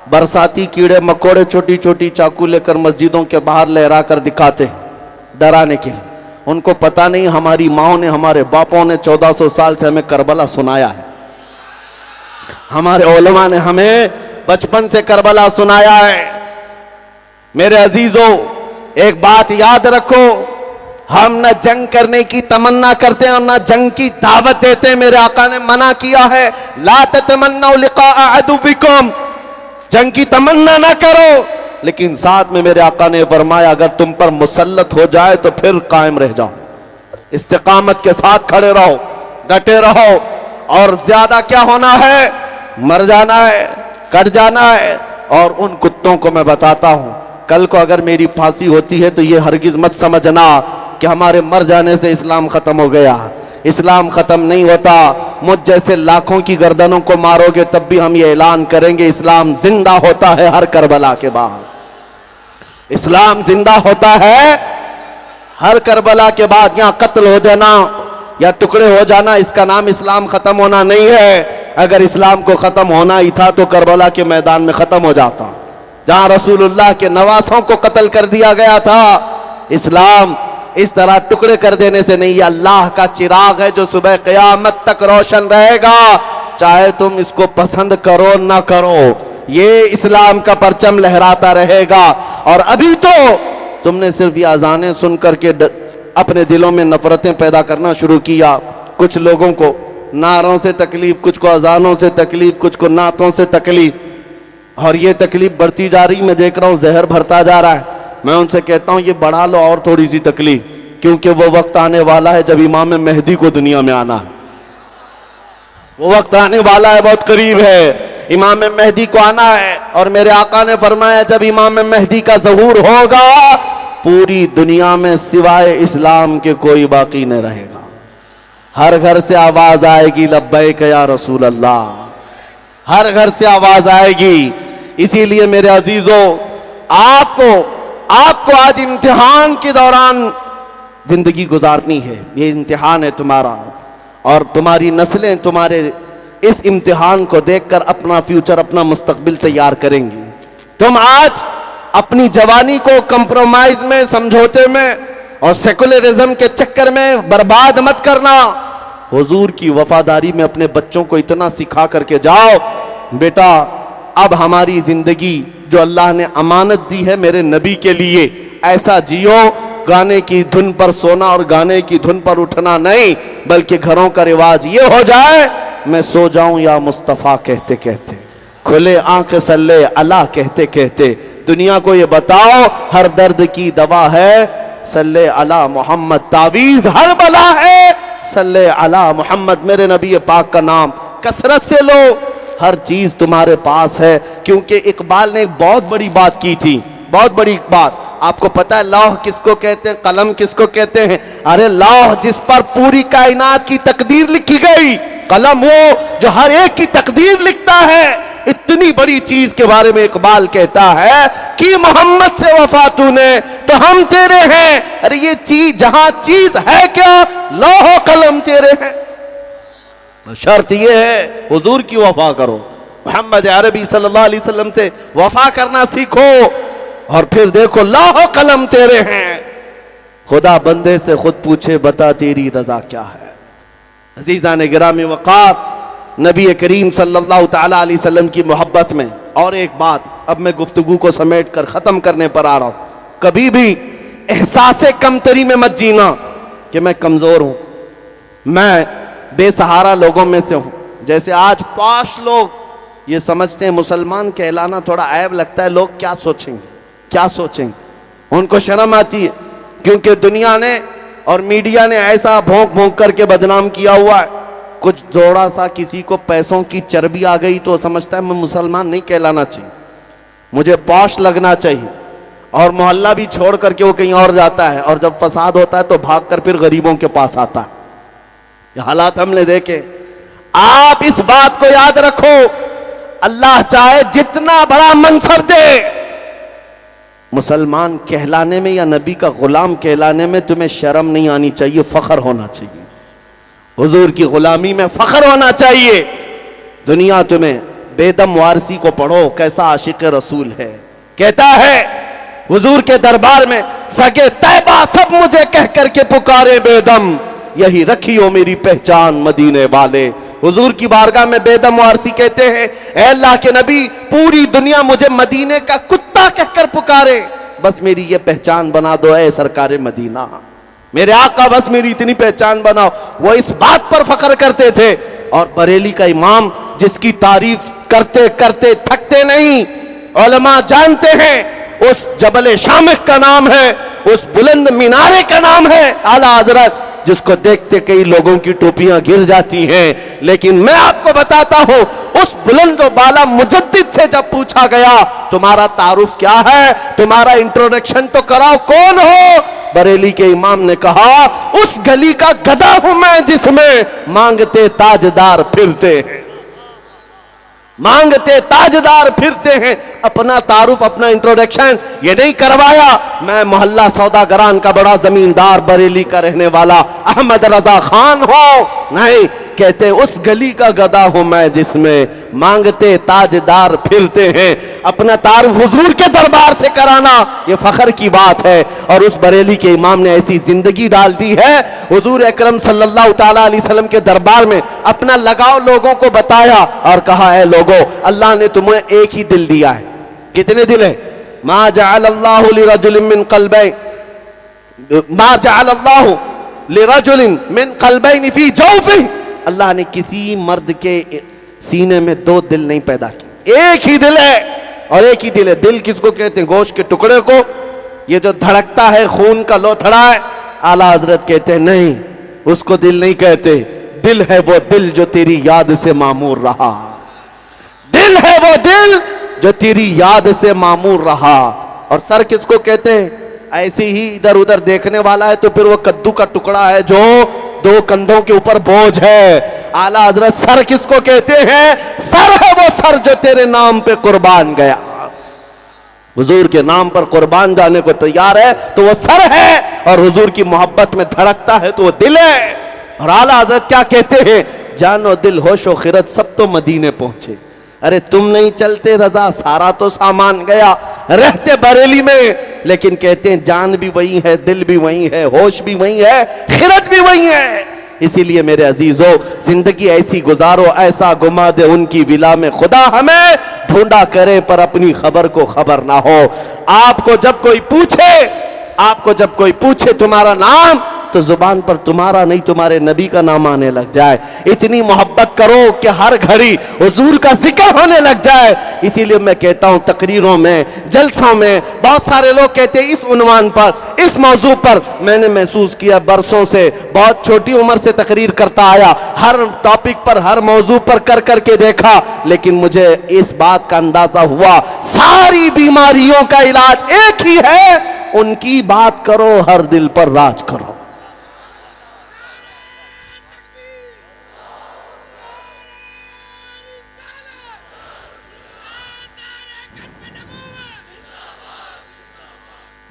Speaker 1: बरसाती कीड़े मकोड़े छोटी छोटी चाकू लेकर मस्जिदों के बाहर लहरा कर दिखाते हैं डराने के लिए। उनको पता नहीं हमारी माओ ने, हमारे बापों ने 1400 साल से हमें करबला सुनाया है। हमारे उलमा ने हमें बचपन से करबला सुनाया है। मेरे अजीजों, एक बात याद रखो, हम न जंग करने की तमन्ना करते हैं और न जंग की दावत देते हैं। मेरे आका ने मना किया है, ला ततमन्नौ लिक़ा अदुविकुम, जंग की तमन्ना ना करो। लेकिन साथ में मेरे आका ने फरमाया, अगर तुम पर मुसल्लत हो जाए तो फिर कायम रह जाओ, इस्तिकामत के साथ खड़े रहो, डटे रहो। और ज्यादा क्या होना है, मर जाना है, कट जाना है। और उन कुत्तों को मैं बताता हूं, कल को अगर मेरी फांसी होती है तो ये हरगिज मत समझना कि हमारे मर जाने से इस्लाम खत्म हो गया। इस्लाम खत्म नहीं होता। मुझ जैसे लाखों की गर्दनों को मारोगे तब भी हम ये ऐलान करेंगे, इस्लाम जिंदा होता है हर करबला के बाद। इस्लाम जिंदा होता है हर करबला के बाद। यहां कत्ल हो जाना या टुकड़े हो जाना, इसका नाम इस्लाम खत्म होना नहीं है। अगर इस्लाम को खत्म होना ही था तो करबला के मैदान में खत्म हो जाता, जहां रसूलुल्लाह के नवासों को कत्ल कर दिया गया था। इस्लाम इस तरह टुकड़े कर देने से नहीं, ये अल्लाह का चिराग है जो सुबह क़यामत तक रोशन रहेगा, चाहे तुम इसको पसंद करो ना करो। ये इस्लाम का परचम लहराता रहेगा। और अभी तो तुमने सिर्फ ये अजानें सुन करके अपने दिलों में नफरतें पैदा करना शुरू किया। कुछ लोगों को नारों से तकलीफ, कुछ को अजानों से तकलीफ, कुछ को नातों से तकलीफ, और ये तकलीफ बढ़ती जा रही। मैं देख रहा हूँ जहर भरता जा रहा है। मैं उनसे कहता हूँ ये बढ़ा लो और थोड़ी सी तकलीफ, क्योंकि वो वक्त आने वाला है जब इमाम मेहदी को दुनिया में आना है। वो वक्त आने वाला है, बहुत करीब है, इमाम मेहदी को आना है। और मेरे आका ने फरमाया, जब इमाम मेहदी का ज़हूर होगा पूरी दुनिया में सिवाय इस्लाम के कोई बाकी नहीं रहेगा। हर घर से आवाज आएगी, लब्बैक या रसूल अल्लाह। हर घर से आवाज आएगी। इसीलिए मेरे अजीजों, आपको आज इम्तिहान के दौरान जिंदगी गुजारनी है। ये इम्तिहान है तुम्हारा, और तुम्हारी नस्लें तुम्हारे इस इम्तिहान को देखकर अपना फ्यूचर, अपना मुस्तकबिल तैयार करेंगी। तुम आज अपनी जवानी को कंप्रोमाइज में, समझौते में और सेकुलरिज्म के चक्कर में बर्बाद मत करना। हुजूर की वफादारी में अपने बच्चों को इतना सिखा करके जाओ, बेटा अब हमारी जिंदगी जो अल्लाह ने अमानत दी है मेरे नबी के लिए, ऐसा जियो, गाने की धुन पर सोना और गाने की धुन पर उठना नहीं, बल्कि घरों का रिवाज ये हो जाए, मैं सो जाऊं या मुस्तफ़ा कहते कहते, खुले आंख सल्ले अला कहते कहते। दुनिया को ये बताओ, हर दर्द की दवा है सल्ले अला मोहम्मद, तावीज हर बला है सल्ले अला मोहम्मद। मेरे नबी पाक का नाम कसरत से लो, हर चीज तुम्हारे पास है। क्योंकि इकबाल ने एक बहुत बड़ी बात की थी, बहुत बड़ी बात। आपको पता है लौह किसको कहते हैं, कलम किसको कहते हैं? अरे लौह जिस पर पूरी कायनात की तकदीर लिखी गई, कलम वो जो हर एक की तकदीर लिखता है। इतनी बड़ी चीज के बारे में इकबाल कहता है कि मोहम्मद से वफा तूने तो हम तेरे हैं। अरे ये चीज, जहां चीज है क्या, लौह कलम तेरे हैं। शर्त ये है हुजूर की वफा करो, मोहम्मद अरबी सल्लल्लाहु अलैहि वसल्लम से वफा करना सीखो, और फिर देखो लौह कलम तेरे हैं। खुदा बंदे से खुद पूछे, बता तेरी रजा क्या है। अजीज़ान गिरामी वक़ार, नबी करीम सल्लल्लाहु ताला अलैहि वसल्लम की मोहब्बत में और एक बात, अब मैं गुफ्तगू को समेट कर ख़त्म करने पर आ रहा हूँ। कभी भी एहसास कमतरी में मत जीना कि मैं कमज़ोर हूँ, मैं बेसहारा लोगों में से हूँ। जैसे आज पांच लोग ये समझते हैं मुसलमान कहलाना थोड़ा ऐब लगता है, लोग क्या सोचेंगे, क्या सोचेंगे। उनको शर्म आती है, क्योंकि दुनिया ने और मीडिया ने ऐसा भोंक भोंक करके बदनाम किया हुआ है। कुछ थोड़ा सा किसी को पैसों की चर्बी आ गई तो समझता है मैं मुसलमान नहीं कहलाना चाहिए, मुझे पॉश लगना चाहिए, और मोहल्ला भी छोड़ करके वो कहीं और जाता है, और जब फसाद होता है तो भाग कर फिर गरीबों के पास आता है। ये हालात हमने देखे। आप इस बात को याद रखो, अल्लाह चाहे जितना बड़ा मनसब दे, मुसलमान कहलाने में या नबी का गुलाम कहलाने में तुम्हें शर्म नहीं आनी चाहिए, फख्र होना चाहिए। हुजूर की गुलामी में फख्र होना चाहिए। दुनिया तुम्हें बेदम वारसी को पढ़ो, कैसा आशिक रसूल है। कहता है हुजूर के दरबार में सगे तैबा सब मुझे कह करके पुकारे बेदम, यही रखियो मेरी पहचान मदीने वाले। हुजूर की बारगाह में बेदम वारसी कहते हैं, ऐ अल्लाह के नबी, पूरी दुनिया मुझे मदीने का कुत्ता कहकर पुकारे, बस मेरी ये पहचान बना दो ऐ सरकारे मदीना। मेरे आका बस मेरी इतनी पहचान बनाओ। वो इस बात पर फख्र करते थे। और बरेली का इमाम जिसकी तारीफ करते करते थकते नहीं, उलमा जानते हैं उस जबल शामिख का नाम है, उस बुलंद मीनारे का नाम है आला हजरत, जिसको देखते कई लोगों की टोपियां गिर जाती हैं। लेकिन मैं आपको बताता हूं, उस बुलंद बाला मुजद्दिद से जब पूछा गया तुम्हारा तारुफ क्या है, तुम्हारा इंट्रोडक्शन तो कराओ, कौन हो? बरेली के इमाम ने कहा, उस गली का गधा हूं मैं जिसमें मांगते ताजदार फिरते हैं, मांगते ताजदार फिरते हैं। अपना तारुफ, अपना इंट्रोडक्शन ये नहीं करवाया। मैं मोहल्ला सौदागरान का बड़ा जमींदार बरेली का रहने वाला अहमद रजा खान हो, नहीं, कहते उस गली का गधा हूं मैं जिसमें मांगते ताजदार फिरते हैं। अपना तारुफ हुजूर के दरबार से कराना ये फख्र की बात है। और उस बरेली के इमाम ने ऐसी जिंदगी डाल दी है, हुजूर अकरम सल्लल्लाहु ताला अलैहि वसल्लम के दरबार में अपना लगाव लोगों को बताया और कहा, है लोगों, अल्लाह ने तुम्हें एक ही दिल दिया है। कितने दिल है? मा जअलल्लाहु लिरजुलिन मिन क़ल्बैन, मा जअलल्लाहु लिरजुलिन मिन क़ल्बैन फी जौफिही, अल्लाह ने किसी मर्द के सीने में दो दिल नहीं पैदा किए, एक ही दिल है। और एक ही दिल है। दिल किसको कहते हैं? गोश्त के टुकड़े को, ये जो धड़कता है खून का लोथड़ा है। आला हजरत कहते हैं नहीं, उसको दिल नहीं कहते। दिल है वो दिल जो तेरी याद से मामूर रहा, दिल है वो दिल जो तेरी याद से मामूर रहा। और सर किसको कहते हैं? ऐसे ही इधर उधर देखने वाला है तो फिर वो कद्दू का टुकड़ा है जो दो कंधों के ऊपर बोझ है। आला हजरत सर किसको कहते हैं? सर है वो सर जो तेरे नाम पे कुर्बान गया, हुजूर के नाम पर कुर्बान जाने को तैयार है तो वो सर है। और हुजूर की मोहब्बत में धड़कता है तो वो दिल है। और आला हजरत क्या कहते हैं? जानो दिल होशो खिरत सब तो मदीने पहुंचे। अरे तुम नहीं चलते रजा, सारा तो सामान गया, रहते बरेली में, लेकिन कहते हैं जान भी वही है, दिल भी वही है, होश भी वही है, खिरत भी वही है। इसीलिए मेरे अजीजों, जिंदगी ऐसी गुजारो, ऐसा घुमा दे उनकी विला में खुदा हमें, ढूंढा करे पर अपनी खबर को खबर ना हो। आपको जब कोई पूछे तुम्हारा नाम, तो जुबान पर तुम्हारा नहीं तुम्हारे नबी का नाम आने लग जाए। इतनी मोहब्बत करो कि हर घड़ी हुजूर का जिक्र होने लग जाए। इसीलिए मैं कहता हूं, तकरीरों में, जलसों में बहुत सारे लोग कहते हैं इस उन्वान पर, इस मौजू पर। मैंने महसूस किया बरसों से, बहुत छोटी उम्र से तकरीर करता आया, हर टॉपिक पर, हर मौजू पर कर करके देखा, लेकिन मुझे इस बात का अंदाजा हुआ, सारी बीमारियों का इलाज एक ही है, उनकी बात करो, हर दिल पर राज करो।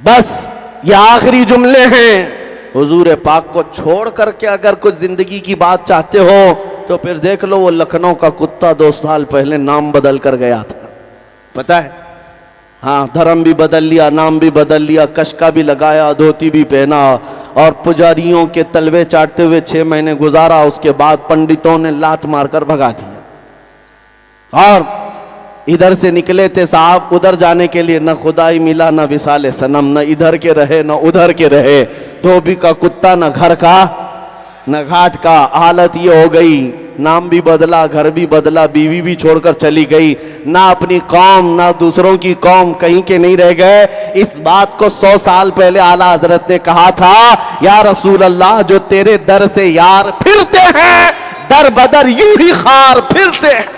Speaker 1: बस ये आखिरी जुमले हैं। हुजूर पाक को छोड़ करके अगर कुछ जिंदगी की बात चाहते हो तो फिर देख लो, वो लखनऊ का कुत्ता 2 साल पहले नाम बदल कर गया था, पता है? हाँ, धर्म भी बदल लिया, नाम भी बदल लिया, कशका भी लगाया, धोती भी पहना, और पुजारियों के तलवे चाटते हुए 6 महीने गुजारा। उसके बाद पंडितों ने लात मारकर भगा दिया। और इधर से निकले थे साहब, उधर जाने के लिए न खुदाई मिला, न विसाले सनम, न इधर के रहे न उधर के रहे, धोबी का कुत्ता न घर का न घाट का। हालत ये हो गई, नाम भी बदला, घर भी बदला, बीवी भी छोड़कर चली गई, ना अपनी कौम ना दूसरों की कौम, कहीं के नहीं रह गए। इस बात को 100 साल पहले आला हजरत ने कहा था, या रसूल अल्लाह, जो तेरे दर से यार फिरते हैं, दर बदर यूं ही खार फिरते हैं,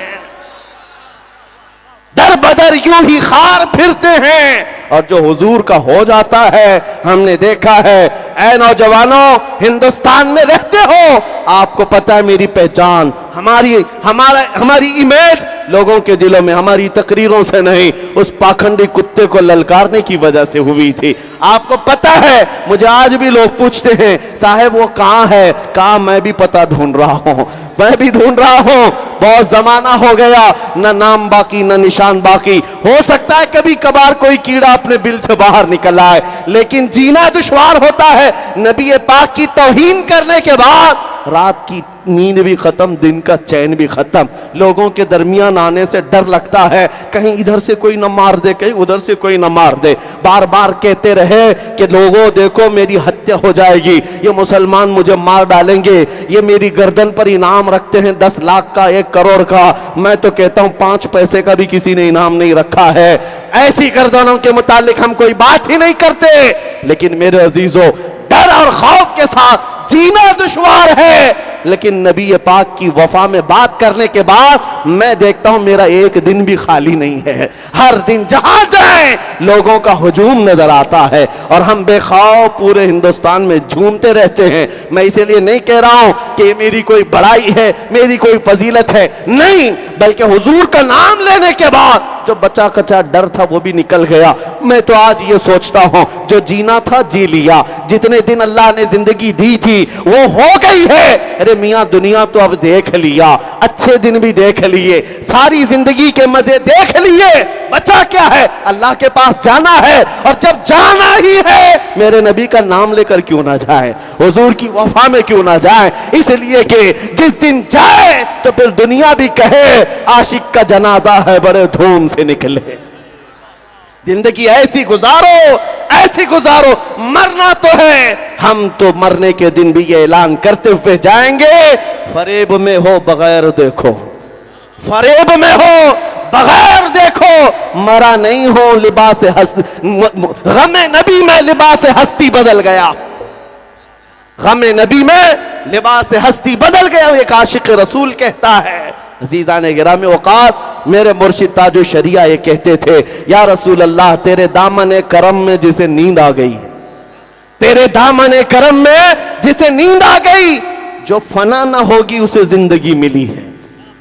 Speaker 1: दर बदर यूं ही खार फिरते हैं। और जो हुजूर का हो जाता है हमने देखा है। ऐ नौजवानों, हिंदुस्तान में रहते हो, आपको पता है मेरी पहचान, हमारी इमेज लोगों के दिलों में हमारी तकरीरों से नहीं, उस पाखंडी कुत्ते को ललकारने की वजह से हुई थी। आपको पता है, मुझे आज भी लोग पूछते हैं साहब वो कहाँ है, कहाँ मैं भी पता ढूंढ रहा हूँ, मैं भी ढूंढ रहा हूँ। बहुत जमाना हो गया, न नाम बाकी न निशान बाकी। हो सकता है कभी कभार कोई कीड़ा अपने बिल से बाहर निकल आए, लेकिन जीना दुश्वार होता है। नबी पाक की तौहीन करने के बाद रात की नींद भी खत्म, दिन का चैन भी खत्म। लोगों के दरमियान आने से डर लगता है, कहीं इधर से कोई न मार दे, कहीं उधर से कोई न मार दे। बार बार कहते रहे कि लोगों देखो मेरी हत्या हो जाएगी, ये मुसलमान मुझे मार डालेंगे, ये मेरी गर्दन पर इनाम रखते हैं 10 लाख का, 1 करोड़ का। मैं तो कहता हूं 5 पैसे का भी किसी ने इनाम नहीं रखा है। ऐसी गर्दनों के मुतालिक हम कोई बात ही नहीं करते। लेकिन मेरे अजीजों, डर और खौफ के साथ जीना दुश्वार है, लेकिन नबी पाक की वफा में बात करने के बाद मैं देखता हूं मेरा एक दिन भी खाली नहीं है। हर दिन जहां जाए लोगों का हुजूम नजर आता है और हम बेखौफ पूरे हिंदुस्तान में झूमते रहते हैं। मैं इसीलिए नहीं कह रहा हूं कि मेरी कोई बड़ाई है, मेरी कोई फजीलत है, नहीं, बल्कि हुजूर का नाम लेने के बाद जो बचा कचा डर था वो भी निकल गया। मैं तो आज ये सोचता हूं जो जीना था जी लिया, जितने दिन अल्लाह ने जिंदगी दी थी वो हो गई है। अरे मियां दुनिया तो अब देख लिया, अच्छे दिन भी देख लिए, सारी जिंदगी के मजे देख लिए, बचा क्या है? अल्लाह के पास जाना है, और जब जाना ही है मेरे नबी का नाम लेकर क्यों ना जाए, हुजूर की वफा में क्यों ना जाए। इसलिए कि जिस दिन जाए तो फिर दुनिया भी कहे आशिक का जनाजा है बड़े धूम से निकले। जिंदगी ऐसी गुजारो, ऐसी गुजारो, मरना तो है, हम तो मरने के दिन भी ये ऐलान करते हुए जाएंगे, फरेब में हो बगैर देखो, फरेब में हो बगैर देखो, मरा नहीं हो लिबास गमे नबी में लिबास हस्ती बदल गया, गमे नबी में लिबास हस्ती बदल गया। एक आशिक रसूल कहता है, अजीज़ाने गिरामी औकात, मेरे मुर्शिद ताजो शरिया ये कहते थे, या रसूल अल्लाह तेरे दामन करम में जिसे नींद आ गई, तेरे दामन करम में जिसे नींद आ गई, जो फना ना होगी उसे जिंदगी मिली है।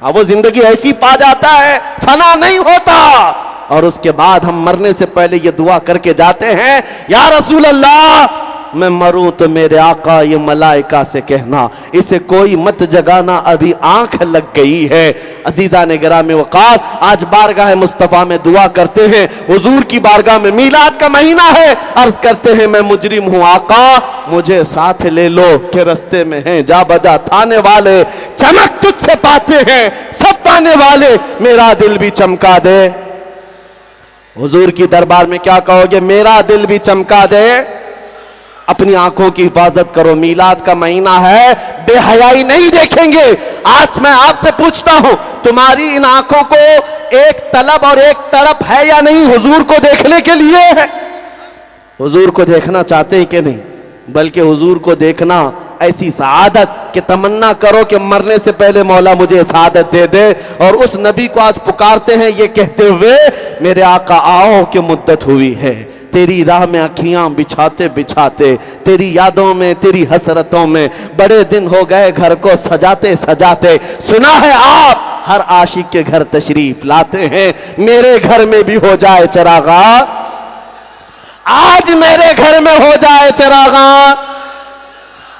Speaker 1: अब वो जिंदगी ऐसी पा जाता है, फना नहीं होता। और उसके बाद हम मरने से पहले ये दुआ करके जाते हैं, या रसूल अल्लाह मैं मरूं तो मेरे आका ये मलाइका से कहना, इसे कोई मत जगाना अभी आंख लग गई है। अजीजा ने गिरामी वक़ार, आज बारगाह मुस्तफ़ा में दुआ करते हैं, हुजूर की बारगाह में, मीलाद का महीना है, अर्ज करते हैं मैं मुजरिम हूं आका मुझे साथ ले लो, के रस्ते में हैं जा बजा थाने वाले, चमक तुझसे पाते हैं सब पाने वाले, मेरा दिल भी चमका दे। हुजूर की दरबार में क्या कहोगे? मेरा दिल भी चमका दे। अपनी आंखों की हिफाजत करो, मीलाद का महीना है, बेहयाई नहीं देखेंगे। आज मैं आपसे पूछता हूं, तुम्हारी इन आंखों को एक तलब और एक तड़प है या नहीं? हुजूर को देखने के लिए है, हुजूर को देखना चाहते हैं कि नहीं? बल्कि हुजूर को देखना ऐसी सआदत कि तमन्ना करो कि मरने से पहले मौला मुझे सआदत दे दे। और उस नबी को आज पुकारते हैं ये कहते हुए, मेरे आका आओ कि मुद्दत हुई है, तेरी राह में अखियां बिछाते बिछाते, तेरी यादों में तेरी हसरतों में बड़े दिन हो गए घर को सजाते सजाते। सुना है आप हर आशिक के घर तशरीफ लाते हैं, मेरे घर में भी हो जाए चरागा, आज मेरे घर में हो जाए चरागा।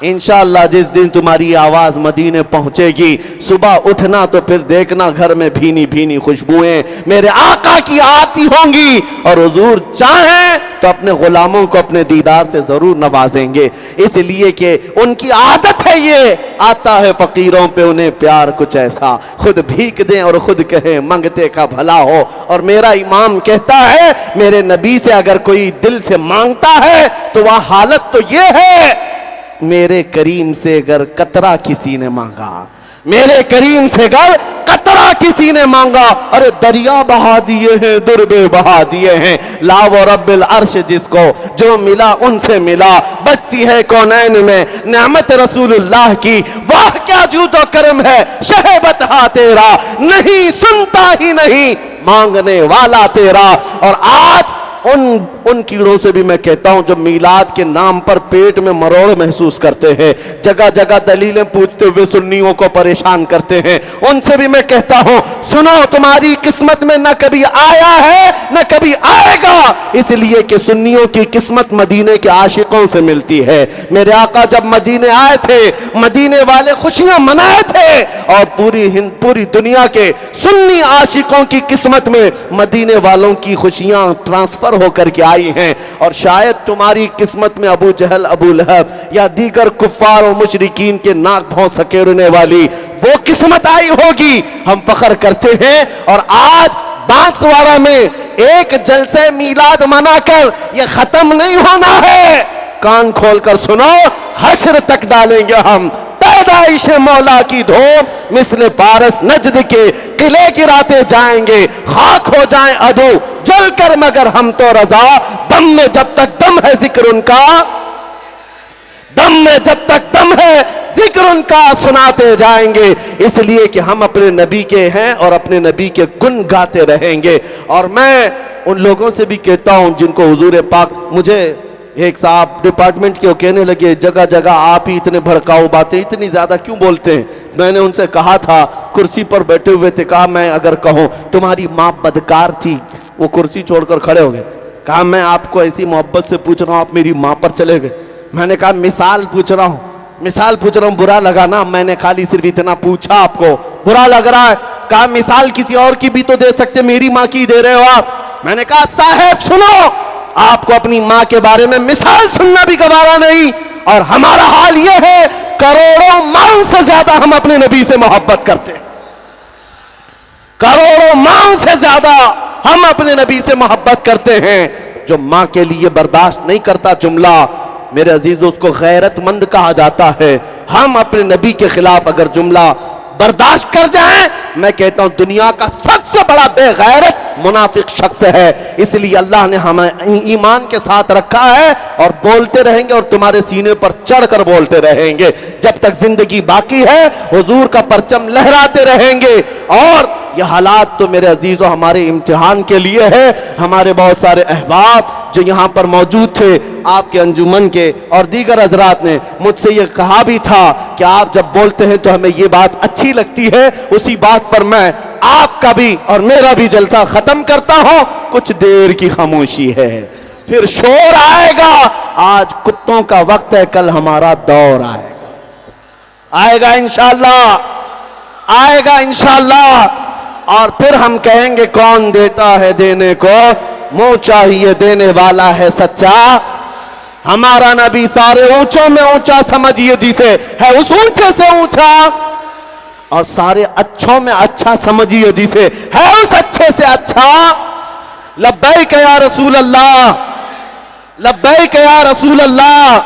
Speaker 1: इंशाअल्लाह जिस दिन तुम्हारी आवाज मदीने पहुंचेगी, सुबह उठना तो फिर देखना घर में भीनी भीनी खुशबुएं मेरे आका की आती होंगी। और हुजूर चाहें तो अपने गुलामों को अपने दीदार से जरूर नवाजेंगे, इसलिए कि उनकी आदत है, ये आता है फकीरों पे उन्हें प्यार कुछ ऐसा, खुद भीख दें और खुद कहें मंगते का भला हो। और मेरा इमाम कहता है, मेरे नबी से अगर कोई दिल से मांगता है तो वह हालत तो ये है, मेरे करीम से अगर कतरा किसी ने मांगा, मेरे करीम से अगर कतरा किसी ने मांगा, अरे दरिया बहा दिए हैं, दुर्बे बहा दिए हैं। लाव रब्बिल अर्श जिसको जो मिला उनसे मिला, बचती है कौनैन में नेमत रसूलुल्लाह की, वाह क्या जूदो करम है शहबत हा तेरा, नहीं सुनता ही नहीं मांगने वाला तेरा। और आज उन कीड़ों से भी मैं कहता हूं जो मीलाद के नाम पर पेट में मरोड़ महसूस करते हैं, जगह जगह दलीलें पूछते हुए सुन्नियों को परेशान करते हैं, उनसे भी मैं कहता हूं सुनो, तुम्हारी किस्मत में न कभी आया है न कभी आएगा, इसलिए कि सुन्नियों की किस्मत मदीने के आशिकों से मिलती है। मेरे आका जब मदीने आए थे, मदीने वाले खुशियां मनाए थे और पूरी दुनिया के सुन्नी आशिकों की किस्मत में मदीने वालों की खुशियां ट्रांसफर होकर के आई हैं। और शायद तुम्हारी किस्मत में अबू जहल, अबू लहब या दीगर कुफ्फार और मुशरिकीन के नाक भौं सकेरने वाली वो किस्मत आई होगी। हम फख्र करते हैं। और आज बांसवाड़ा में एक जलसे मीलाद मनाकर ये खत्म नहीं होना है। कान खोलकर सुनो, हश्र तक डालेंगे हम पैदाइश मौला की धूम, मिसले पारस नजद के किले गिराते जाएंगे, खाक हो जाएं अदू जलकर मगर हम तो रजा, दम में जब तक दम है जिक्र उनका, दम में जब तक दम है जिक्र उनका सुनाते जाएंगे। इसलिए कि हम अपने नबी के हैं और अपने नबी के गुण गाते रहेंगे। और मैं उन लोगों से भी कहता हूं जिनको हुजूर पाक, मुझे एक साहब डिपार्टमेंट के कहने लगे जगह जगह आप ही इतने भड़काऊ बातें इतनी ज्यादा क्यों बोलते हैं। मैंने उनसे कहा था, कुर्सी पर बैठे हुए थे, कहा मैं अगर कहूं तुम्हारी माँ बदकार थी, वो कुर्सी छोड़कर खड़े हो गए। कहा मैं आपको ऐसी मोहब्बत से पूछ रहा हूं, आप मेरी माँ पर चले गए। मैंने कहा मिसाल पूछ रहा हूं, मिसाल पूछ रहा हूं, बुरा लगा ना, मैंने खाली सिर्फ इतना पूछा, आपको बुरा लग रहा है। कहा मिसाल किसी और की भी तो दे सकते, मेरी माँ की दे रहे हो आप। मैंने कहा साहब सुनो, आपको अपनी मां के बारे में मिसाल सुनना भी गवारा नहीं। और हमारा हाल यह है, करोड़ों मां से ज्यादा हम अपने नबी से मोहब्बत करते हैं, करोड़ों मां से ज्यादा हम अपने नबी से मोहब्बत करते हैं। जो मां के लिए बर्दाश्त नहीं करता जुमला, मेरे अजीजों, उसको गैरतमंद कहा जाता है। हम अपने नबी के खिलाफ अगर जुमला बर्दाश्त कर जाएं, मैं कहता हूं दुनिया का सबसे बड़ा बेगैरत मुनाफिक शख्स है। इसलिए अल्लाह ने हमें ईमान के साथ रखा है और बोलते रहेंगे और तुम्हारे सीने पर चढ़कर बोलते रहेंगे। जब तक जिंदगी बाकी है हुजूर का परचम लहराते रहेंगे। और यह हालात तो मेरे अजीजों हमारे इम्तिहान के लिए है। हमारे बहुत सारे अहबाब जो यहाँ पर मौजूद थे, आपके अंजुमन के और दीगर हजरात ने मुझसे ये कहा भी था कि आप जब बोलते हैं तो हमें ये बात अच्छी लगती है। उसी बात पर मैं आपका भी और मेरा भी जलसा खत्म करता हूं। कुछ देर की खामोशी है, फिर शोर आएगा। आज कुत्तों का वक्त है, कल हमारा दौर आएगा इंशाअल्लाह, आएगा इंशाअल्लाह। और फिर हम कहेंगे कौन देता है देने को, मुंह चाहिए देने वाला है सच्चा। हमारा नबी सारे ऊंचों में ऊंचा समझिए जिसे है उस ऊंचे से ऊंचा, और सारे अच्छों में अच्छा समझिए जिसे है उस अच्छे से अच्छा। लब्बैक या रसूल अल्लाह, लब्बैक या रसूल अल्लाह,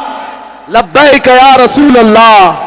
Speaker 1: लब्बैक या रसूल अल्लाह।